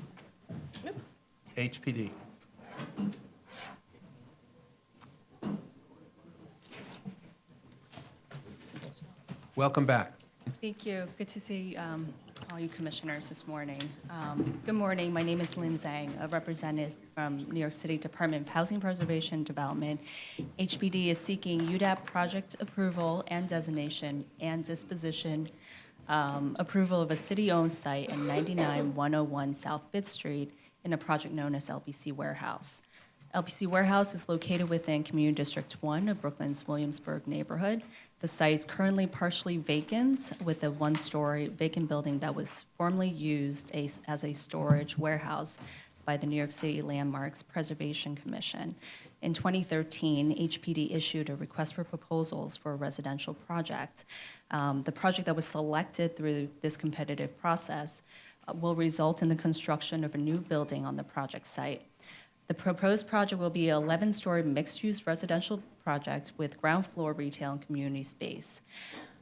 HPD. Welcome back. Thank you. Good to see all you commissioners this morning. Good morning. My name is Lin Zhang, a representative from New York City Department of Housing Preservation and Development. HPD is seeking UDAP project approval and designation and disposition approval of a city-owned site in 99101 South 5th Street in a project known as LBC Warehouse. LBC Warehouse is located within Community District 1 of Brooklyn's Williamsburg neighborhood. The site is currently partially vacant with a one-story vacant building that was formerly used as a storage warehouse by the New York City Landmarks Preservation Commission. In 2013, HPD issued a request for proposals for a residential project. The project that was selected through this competitive process will result in the construction of a new building on the project site. The proposed project will be an 11-story mixed-use residential project with ground floor retail and community space.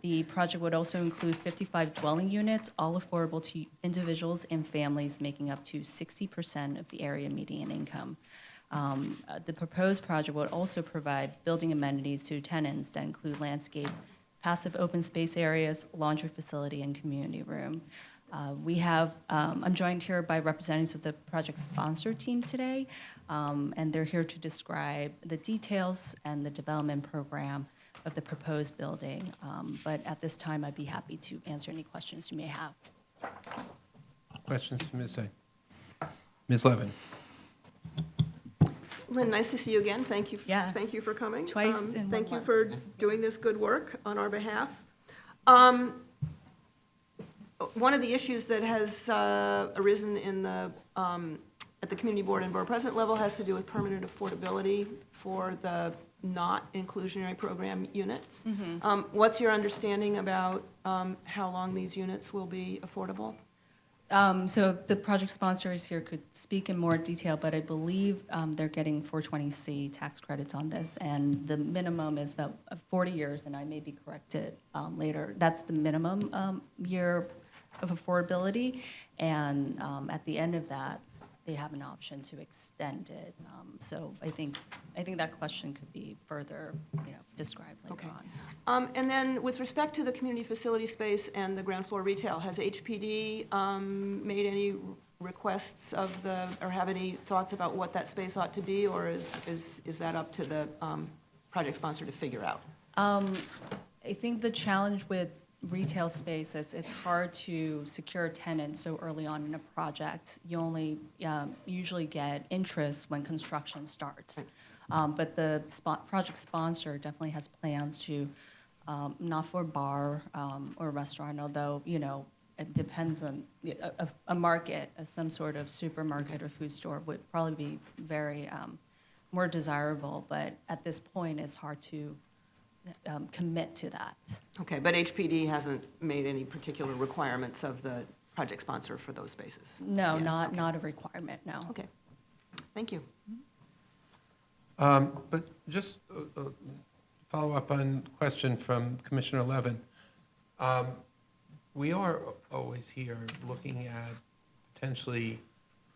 The project would also include 55 dwelling units, all affordable to individuals and families, making up to 60% of the area median income. The proposed project would also provide building amenities to tenants that include landscape, passive open space areas, laundry facility, and community room. I'm joined here by representatives of the project sponsor team today, and they're here to describe the details and the development program of the proposed building. But at this time, I'd be happy to answer any questions you may have. Questions for Ms. Zhang? Ms. Levin. Lynn, nice to see you again. Thank you. Yeah. Thank you for coming. Twice in Thank you one for doing this good work on our behalf. One of the issues that has arisen in at the community board and borough president level has to do with permanent affordability for the not inclusionary program units. What's your understanding about how long these units will be affordable? So the project sponsors here could speak in more detail, but I believe they're getting 420C tax credits on this, and the minimum is about 40 years, and I may be corrected later. That's the minimum year of affordability, and at the end of that, they have an option to extend it. So I think that question could be further, described later on. And then with respect to the community facility space and the ground floor retail, has HPD made any requests or have any thoughts about what that space ought to be, or is that up to the project sponsor to figure out? I think the challenge with retail space, it's hard to secure tenants so early on in a project. You only usually get interest when construction starts. But the project sponsor definitely has plans to, not for bar or restaurant, although, it depends on a market, some sort of supermarket or food store would probably be very more desirable. But at this point, it's hard to commit to that. Okay, but HPD hasn't made any particular requirements of the project sponsor for those spaces? No, Yeah, not a requirement, no. Okay, thank you. But just follow up on question from Commissioner Levin. We are always here looking at potentially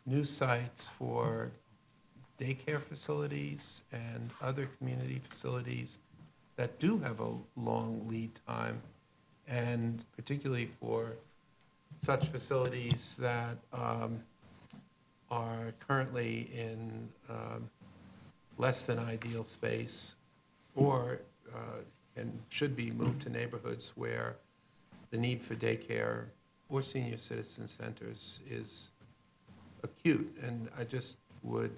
new sites for daycare facilities and other community facilities that do have a long lead time, and particularly for such facilities that are currently in less than ideal space, or should be moved to neighborhoods where the need for daycare or senior citizen centers is acute. And I just would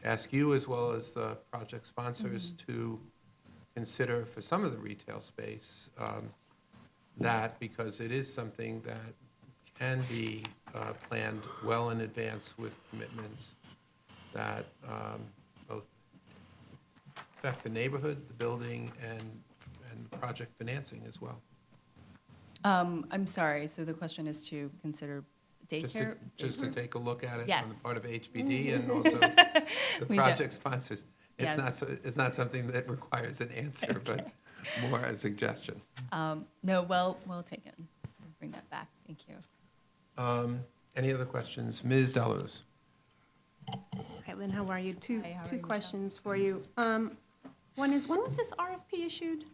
ask you, as well as the project sponsors, to consider for some of the retail space that, because it is something that can be planned well in advance with commitments that both affect the neighborhood, the building, and project financing as well. I'm sorry, so the question is to consider daycare? Just to take a look at it Yes. on the part of HBD and also the We do. project sponsors. Yes. It's not something that requires an answer, but more a suggestion. No, well taken. I'll bring that back. Thank you. Any other questions? Ms. Deluz? Hi, Lynn, how are you? Hi, how are Two you, Michelle? questions for you. One is, when was this RFP issued?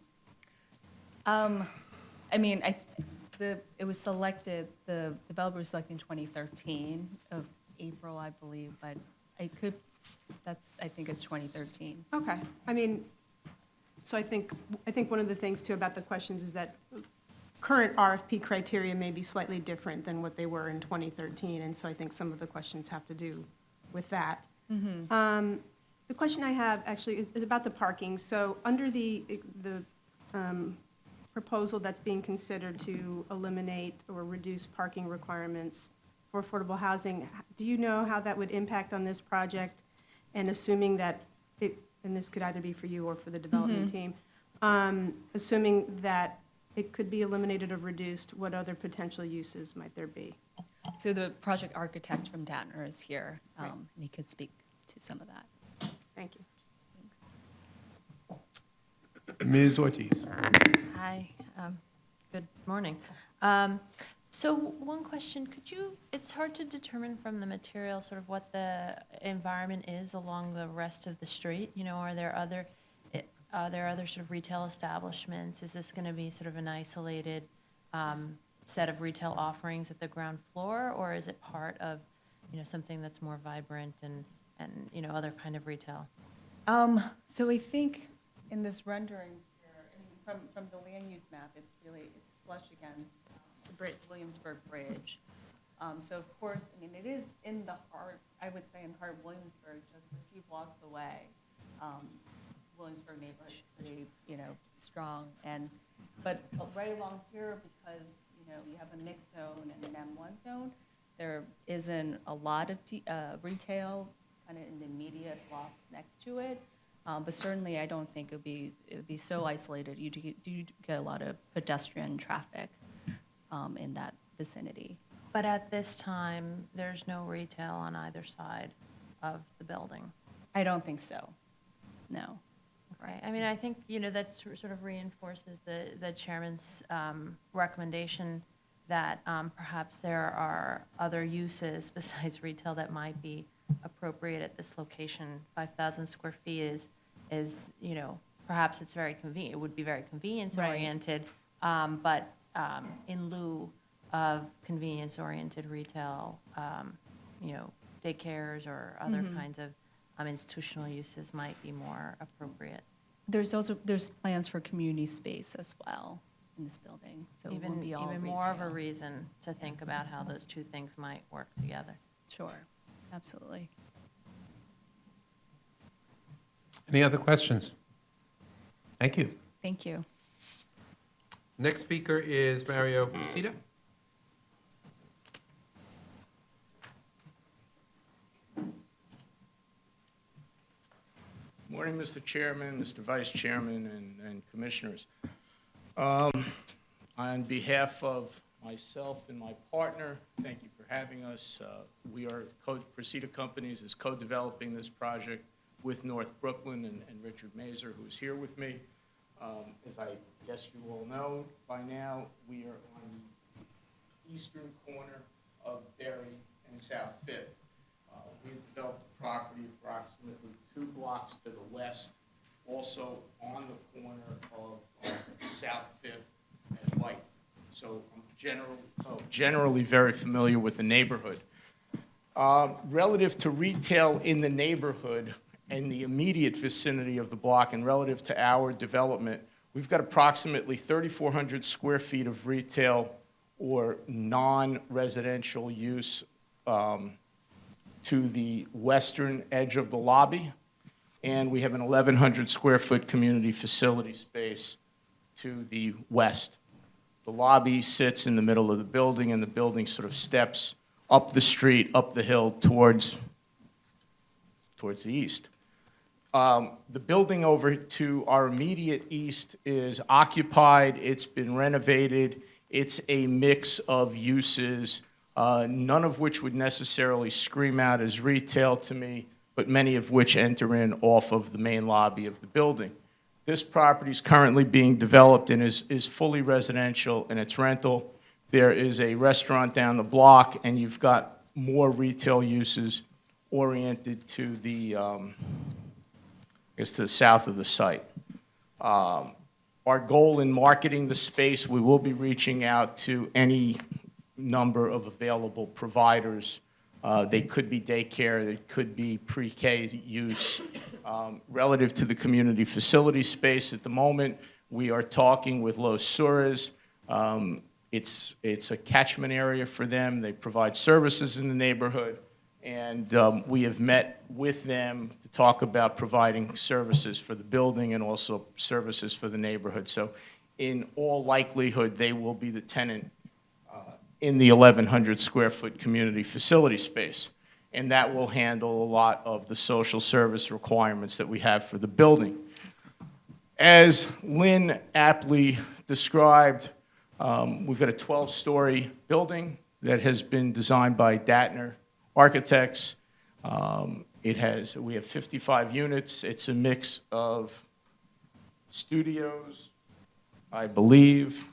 It was selected, the developer was selected in 2013 of April, I believe, but I think it's 2013. Okay, so I think one of the things too about the questions is that current RFP criteria may be slightly different than what they were in 2013, and so I think some of the questions have to do with that. The question I have actually is about the parking. So under the proposal that's being considered to eliminate or reduce parking requirements for affordable housing, do you know how that would impact on this project? And assuming that and this could either be for you or for the development team, assuming that it could be eliminated or reduced, what other potential uses might there be? So the project architect from Dantner is here, and he could speak to some of that. Thank you. Ms. Ortiz? Hi, good morning. So one question, it's hard to determine from the material sort of what the environment is along the rest of the street. Are there other sort of retail establishments? Is this going to be sort of an isolated set of retail offerings at the ground floor, or is it part of, something that's more vibrant and other kind of retail? So I think in this rendering here, from the land use map, it's flush against the Williamsburg Bridge. So of course, it is in the heart, I would say in heart Williamsburg, just a few blocks away. Williamsburg neighborhood is pretty, strong. And But right along here, because, you have a mixed zone and an M1 zone, there isn't a lot of retail kind of in the immediate blocks next to it. But certainly, I don't think it would be so isolated. You get a lot of pedestrian traffic in that vicinity. But at this time, there's no retail on either side of the building. I don't think so, no. Right. I mean, I think, that sort of reinforces the chairman's recommendation that perhaps there are other uses besides retail that might be appropriate at this location. 5,000 square feet is perhaps it's very convenient. It would be very convenience-oriented, but in lieu of convenience-oriented retail, daycares or other kinds of institutional uses might be more appropriate. There's plans for community space as well in this building, so it won't be all Even more of a retail. reason to think about how those two things might work together. Sure, absolutely. Any other questions? Thank you. Thank you. Next speaker is Mario Placida. Morning, Mr. Chairman, Mr. Vice Chairman, and Commissioners. On behalf of myself and my partner, thank you for having us. We are, Placida Companies is co-developing this project with North Brooklyn and Richard Mazer, who is here with me. As I guess you all know by now, we are on the eastern corner of Berry and South Fifth. We have developed the property approximately 2 blocks to the west, also on the corner of South Fifth and White. So I'm generally very familiar with the neighborhood. Relative to retail in the neighborhood and the immediate vicinity of the block and relative to our development, we've got approximately 3,400 square feet of retail or non-residential use to the western edge of the lobby, and we have an 1,100 square foot community facility space to the west. The lobby sits in the middle of the building, and the building sort of steps up the street, up the hill towards the east. The building over to our immediate east is occupied. It's been renovated. It's a mix of uses, none of which would necessarily scream out as retail to me, but many of which enter in off of the main lobby of the building. This property is currently being developed and is fully residential in its rental. There is a restaurant down the block, and you've got more retail uses oriented to the, to the south of the site. Our goal in marketing the space, we will be reaching out to any number of available providers. They could be daycare, they could be pre-K use. Relative to the community facility space at the moment, we are talking with Los Suarez. It's a catchment area for them. They provide services in the neighborhood, and we have met with them to talk about providing services for the building and also services for the neighborhood. So in all likelihood, they will be the tenant in the 1,100 square foot community facility space. And that will handle a lot of the social service requirements that we have for the building. As Lynn aptly described, we've got a 12-story building that has been designed by Datner Architects. We have 55 units. It's a mix of studios, I believe.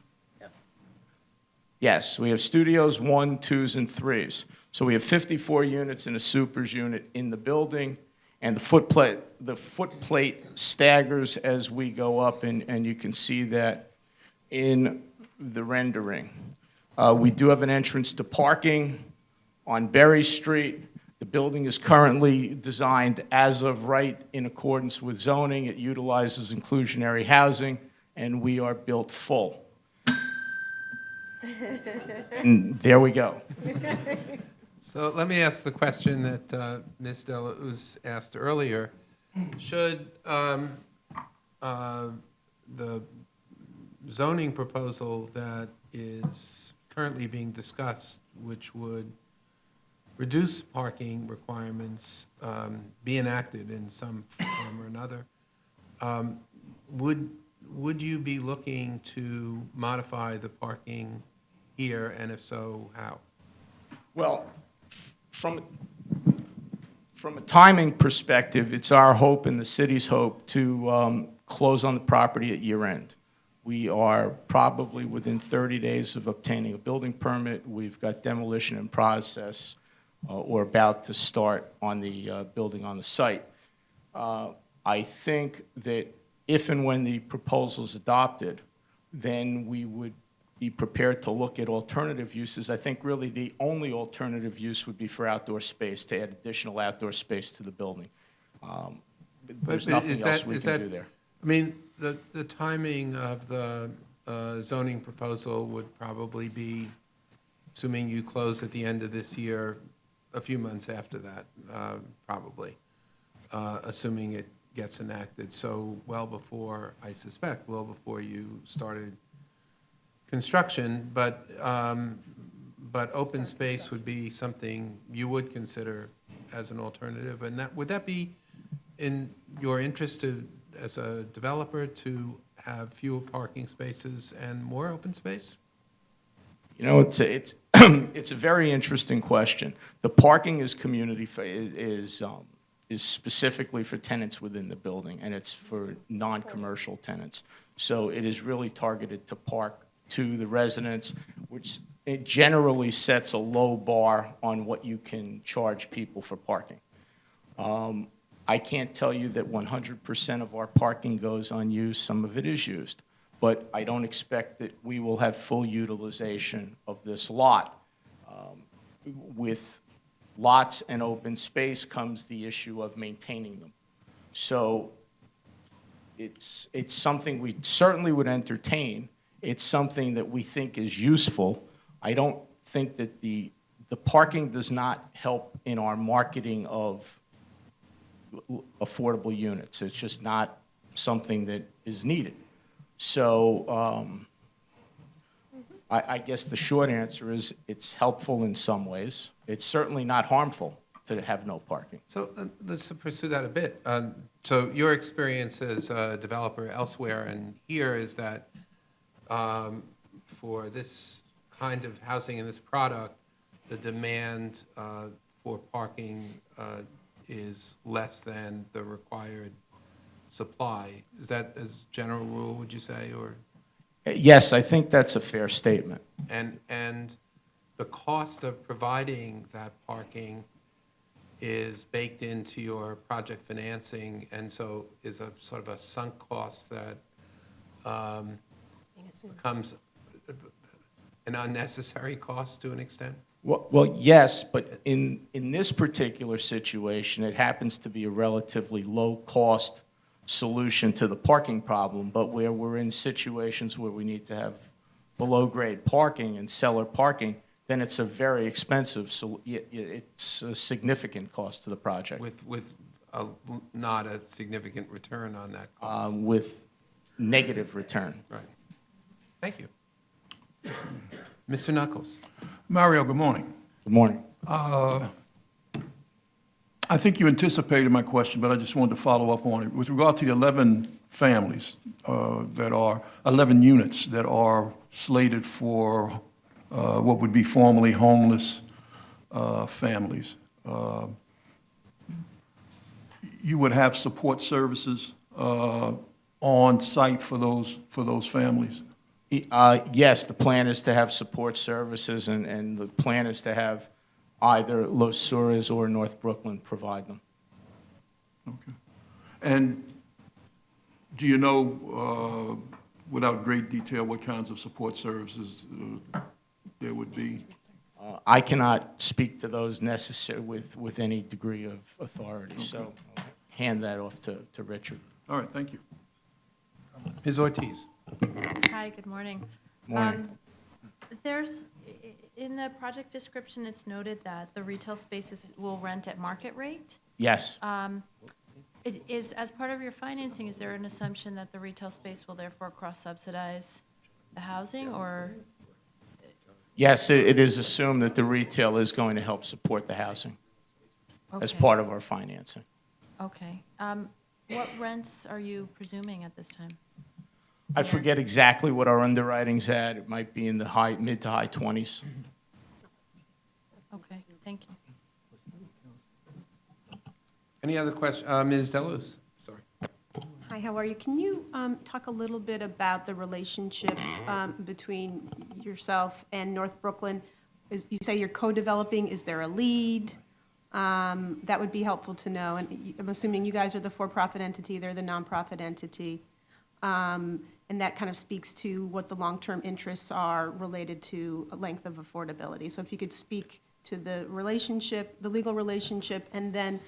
Yes, we have studios, 1, 2s, and 3s. So we have 54 units and a supers unit in the building, and the footplate staggers as we go up, and you can see that in the rendering. We do have an entrance to parking on Berry Street. The building is currently designed as of right in accordance with zoning. It utilizes inclusionary housing, and we are built full. And there we go. So let me ask the question that Ms. Delauze asked earlier. Should the zoning proposal that is currently being discussed, which would reduce parking requirements, be enacted in some form or another, would you be looking to modify the parking here, and if so, how? Well, from a timing perspective, it's our hope and the city's hope to close on the property at year end. We are probably within 30 days of obtaining a building permit. We've got demolition in process or about to start on the building on the site. I think that if and when the proposal is adopted, then we would be prepared to look at alternative uses. I think really the only alternative use would be for outdoor space, to add additional outdoor space to the building. There's nothing else we can do there. I mean, the timing of the zoning proposal would probably be, assuming you close at the end of this year, a few months after that, probably, assuming it gets enacted. So well before, I suspect, well before you started construction, but open space would be something you would consider as an alternative. And would that be in your interest as a developer to have fewer parking spaces and more open space? You know, it's a very interesting question. The parking is is specifically for tenants within the building, and it's for non-commercial tenants. So it is really targeted to park to the residents, which it generally sets a low bar on what you can charge people for parking. I can't tell you that 100% of our parking goes unused. Some of it is used. But I don't expect that we will have full utilization of this lot. With lots and open space comes the issue of maintaining them. So it's something we certainly would entertain. It's something that we think is useful. I don't think that the parking does not help in our marketing of affordable units. It's just not something that is needed. So I guess the short answer is it's helpful in some ways. It's certainly not harmful to have no parking. So let's pursue that a bit. So your experience as a developer elsewhere and here is that for this kind of housing and this product, the demand for parking is less than the required supply. Is that as a general rule, would you say, or? Yes, I think that's a fair statement. And the cost of providing that parking is baked into your project financing, and so is a sort of a sunk cost that becomes an unnecessary cost to an extent? Well, yes, but in this particular situation, it happens to be a relatively low-cost solution to the parking problem, but where we're in situations where we need to have below-grade parking and cellar parking, then it's a very expensive, so it's a significant cost to the project. With not a significant return on that cost. With negative return. Right. Thank you. Mr. Knuckles. Mario, good morning. Good morning. I think you anticipated my question, but I just wanted to follow up on it. With regard to the 11 families 11 units that are slated for what would be formerly homeless families, you would have support services on site for those families? Yes, the plan is to have support services, and the plan is to have either Los Suras or North Brooklyn provide them. Okay. And do you know, without great detail, what kinds of support services there would be? I cannot speak to those necessary with any degree of authority, okay. So I'll hand that off to Richard. All right, thank you. Ms. Ortiz. Hi, good morning. Morning. There's, in the project description, it's noted that the retail spaces will rent at market rate. Yes. It is, as part of your financing, is there an assumption that the retail space will therefore cross-subsidize the housing, or? Yes, it is assumed that the retail is going to help support the housing as Okay. part of our financing. Okay. What rents are you presuming at this time? I forget exactly what our underwriting's at. It might be in the mid to high 20s. Okay, thank you. Any other questions? Ms. Deluz? Sorry. Hi, how are you? Can you talk a little bit about the relationship between yourself and North Brooklyn? You say you're co-developing, is there a lead? That would be helpful to know. And I'm assuming you guys are the for-profit entity, they're the nonprofit entity. And that kind of speaks to what the long-term interests are related to a length of affordability. So if you could speak to the relationship, the legal relationship, and then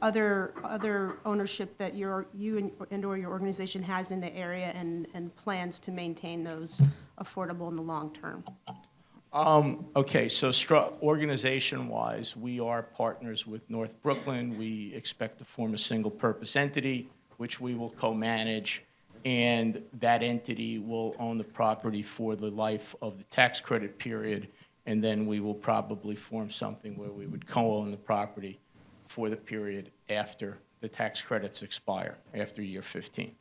other ownership that you and/or your organization has in the area and plans to maintain those affordable in the long term. Okay, so organization-wise, we are partners with North Brooklyn. We expect to form a single-purpose entity, which we will co-manage, and that entity will own the property for the life of the tax credit period, and then we will probably form something where we would co-own the property for the period after the tax credits expire, after year 15.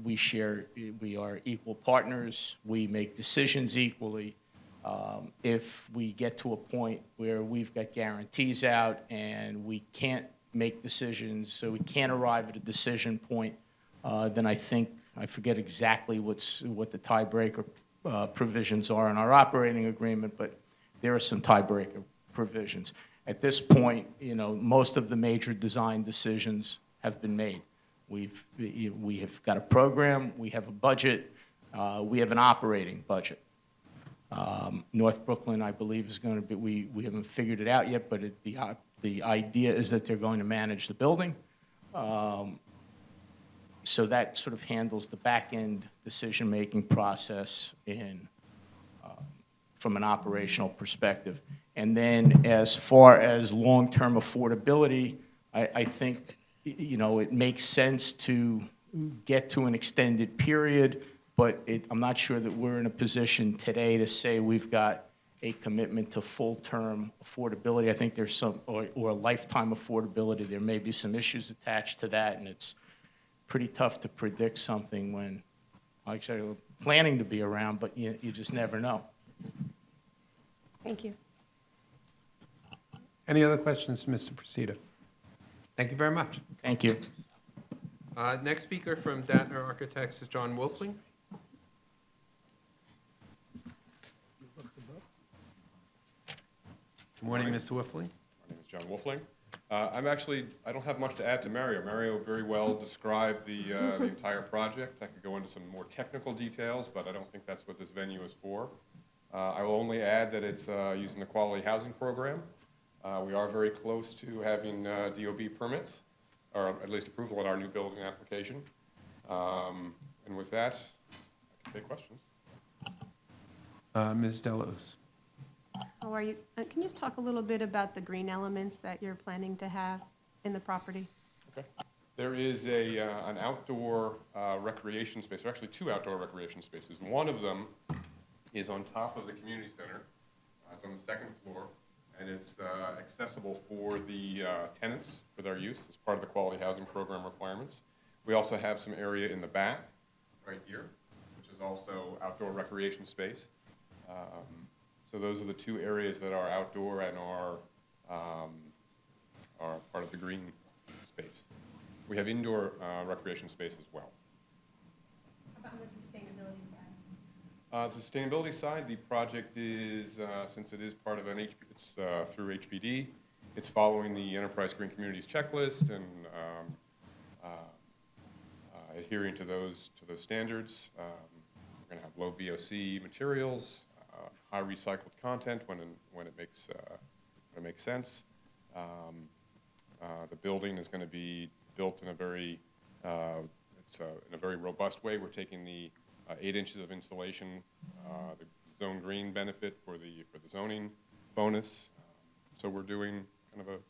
We are equal partners. We make decisions equally. If we get to a point where we've got guarantees out and we can't make decisions, so we can't arrive at a decision point, then I think, I forget exactly what the tiebreaker provisions are in our operating agreement, but there are some tiebreaker provisions. At this point, most of the major design decisions have been made. We have got a program, we have a budget, we have an operating budget. North Brooklyn, I believe, is going to be, we haven't figured it out yet, but the idea is that they're going to manage the building. So that sort of handles the back-end decision-making process from an operational perspective. And then as far as long-term affordability, I think, it makes sense to get to an extended period, but I'm not sure that we're in a position today to say we've got a commitment to full-term affordability. I think there's some, or lifetime affordability. There may be some issues attached to that, and it's pretty tough to predict something when, actually, we're planning to be around, but you just never know. Thank you. Any other questions, Mr. Presida? Thank you very much. Thank you. Next speaker from Datner Architects is John Wolfling. Good morning, Mr. Wolfling. My name is John Wolfling. I don't have much to add to Mario. Mario very well described the entire project. I could go into some more technical details, but I don't think that's what this venue is for. I will only add that it's using the Quality Housing Program. We are very close to having DOB permits, or at least approval on our new building application. And with that, I can take questions. Ms. Delos. How are you? Can you just talk a little bit about the green elements that you're planning to have in the property? Okay. There is an outdoor recreation space, or actually two outdoor recreation spaces. One of them is on top of the community center. It's on the second floor, and it's accessible for the tenants for their use as part of the Quality Housing Program requirements. We also have some area in the back, right here, which is also outdoor recreation space. So those are the two areas that are outdoor and are part of the green space. We have indoor recreation space as well. How about the sustainability side? The sustainability side, the project is, since it is part of it's through HPD, it's following the Enterprise Green Communities checklist and adhering to those standards. We're going to have low VOC materials, high recycled content when it makes sense. The building is going to be built in a very robust way. We're taking the 8 inches of insulation, the zone green benefit for the zoning bonus. So we're doing kind of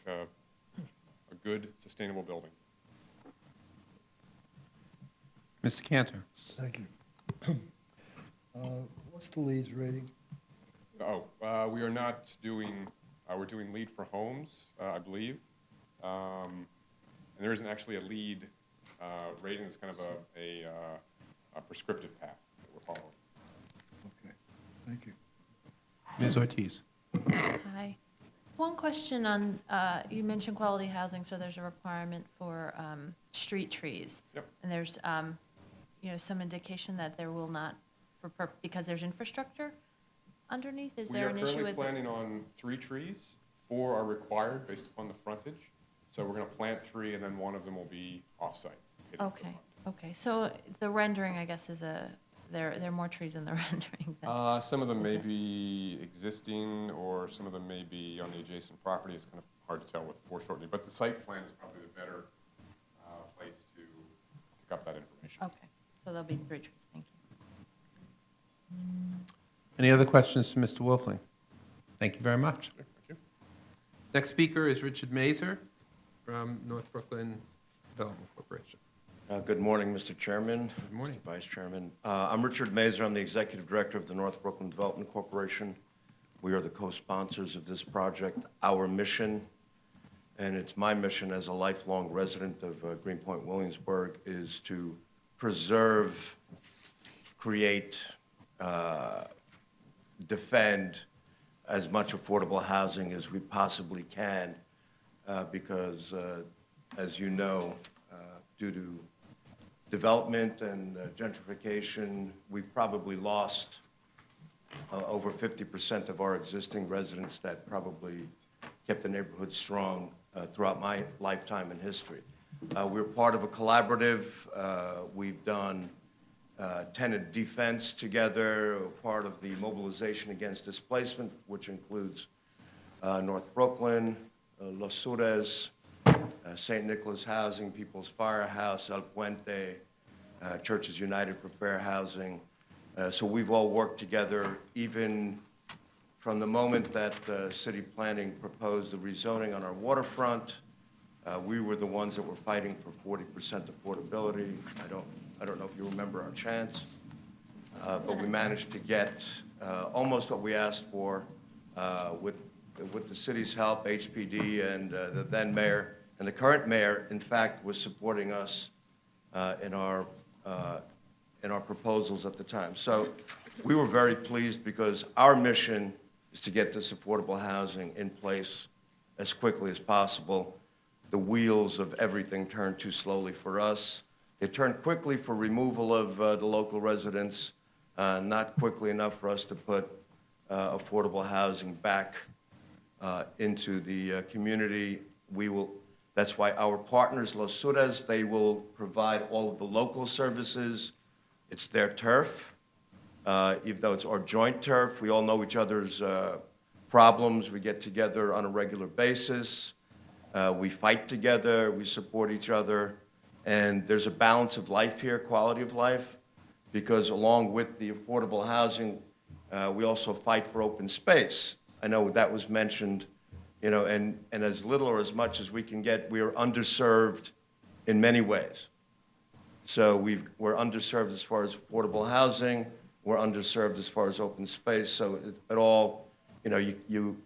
a good sustainable building. Mr. Cantor. Thank you. What's the leads rating? We are not doing, we're doing lead for homes, I believe. And there isn't actually a lead rating. It's kind of a prescriptive path that we're following. Okay, thank you. Ms. Ortiz. Hi. One question on, you mentioned quality housing, so there's a requirement for street trees. Yep. And there's, some indication that there will not, because there's infrastructure underneath? Is there an issue We are with? currently planning on 3 trees. 4 are required based upon the frontage. So we're going to plant 3, and then one of them will be off-site. hidden to the Okay, front. okay. So the rendering, I guess, is there are more trees in the rendering than? Some of them may be existing, or some of them may be on the adjacent property. It's kind of hard to tell with foreshortening, but the site plan is probably the better place to pick up that information. Okay, so there'll be 3 trees, thank you. Any other questions to Mr. Wolfling? Thank you very much. Thank you. Next speaker is Richard Mazer from North Brooklyn Development Corporation. Good morning, Mr. Chairman. Good morning. Mr. Vice Chairman. I'm Richard Mazer. I'm the Executive Director of the North Brooklyn Development Corporation. We are the co-sponsors of this project. Our mission, and it's my mission as a lifelong resident of Greenpoint, Williamsburg, is to preserve, create, defend as much affordable housing as we possibly can because, as you know, due to development and gentrification, we've probably lost over 50% of our existing residents that probably kept the neighborhood strong throughout my lifetime in history. We're part of a collaborative. We've done tenant defense together, part of the mobilization against displacement, which includes North Brooklyn, Los Sures, St. Nicholas Housing, People's Firehouse, El Puente, Churches United for Fair Housing. So we've all worked together, even from the moment that city planning proposed the rezoning on our waterfront. We were the ones that were fighting for 40% affordability. I don't know if you remember our chants, but we managed to get almost what we asked for with the city's help, HPD, and the then mayor. And the current mayor, in fact, was supporting us in our proposals at the time. So we were very pleased because our mission is to get this affordable housing in place as quickly as possible. The wheels of everything turn too slowly for us. They turn quickly for removal of the local residents, not quickly enough for us to put affordable housing back into the community. That's why our partners, Los Sures, they will provide all of the local services. It's their turf, even though it's our joint turf. We all know each other's problems. We get together on a regular basis. We fight together. We support each other. And there's a balance of life here, quality of life, because along with the affordable housing, we also fight for open space. I know that was mentioned, and as little or as much as we can get, we are underserved in many ways. So we're underserved as far as affordable housing. We're underserved as far as open space. So it all, if you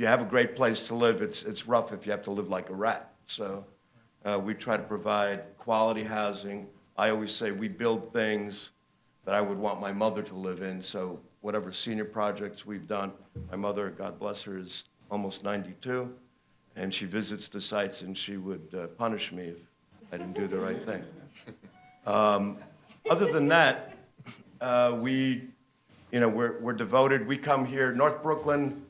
have a great place to live, it's rough if you have to live like a rat. So we try to provide quality housing. I always say we build things that I would want my mother to live in. So whatever senior projects we've done, my mother, God bless her, is almost 92, and she visits the sites and she would punish me if I didn't do the right thing. Other than that, we're devoted. We come here. North Brooklyn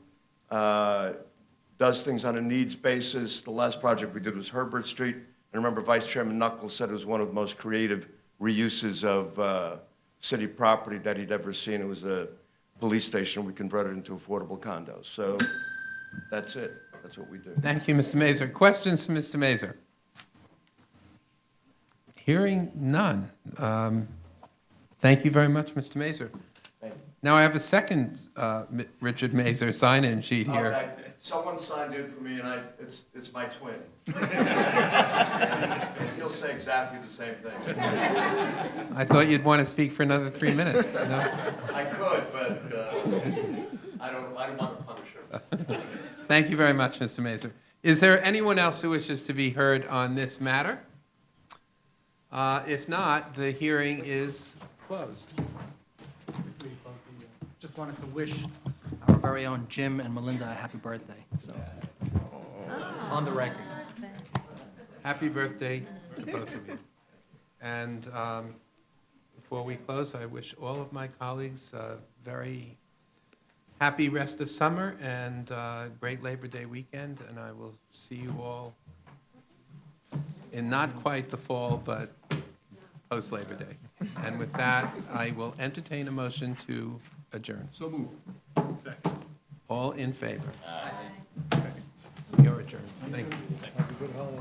does things on a needs basis. The last project we did was Herbert Street. And remember, Vice Chairman Knuckles said it was one of the most creative reuses of city property that he'd ever seen. It was a police station. We converted it into affordable condos. So that's it. That's what we do. Thank you, Mr. Mazer. Questions to Mr. Mazer? Hearing none. Thank you very much, Mr. Mazer. Thank you. Now I have a second Richard Mazer sign-in sheet here. Okay, someone signed in for me, and it's my twin. And he'll say exactly the same thing. I thought you'd want to speak for another 3 minutes. No? I could, but I don't want to punish him. Thank you very much, Mr. Mazer. Is there anyone else who wishes to be heard on this matter? If not, the hearing is closed. Just wanted to wish our very own Jim and Melinda a happy birthday, so, on the record. Happy birthday to both of you. And before we close, I wish all of my colleagues a very happy rest of summer and great Labor Day weekend, and I will see you all in not quite the fall, but post-Labor Day. And with that, I will entertain a motion to adjourn. So moved. All in favor? Aye. You're adjourned. Thank you. Have a good holiday.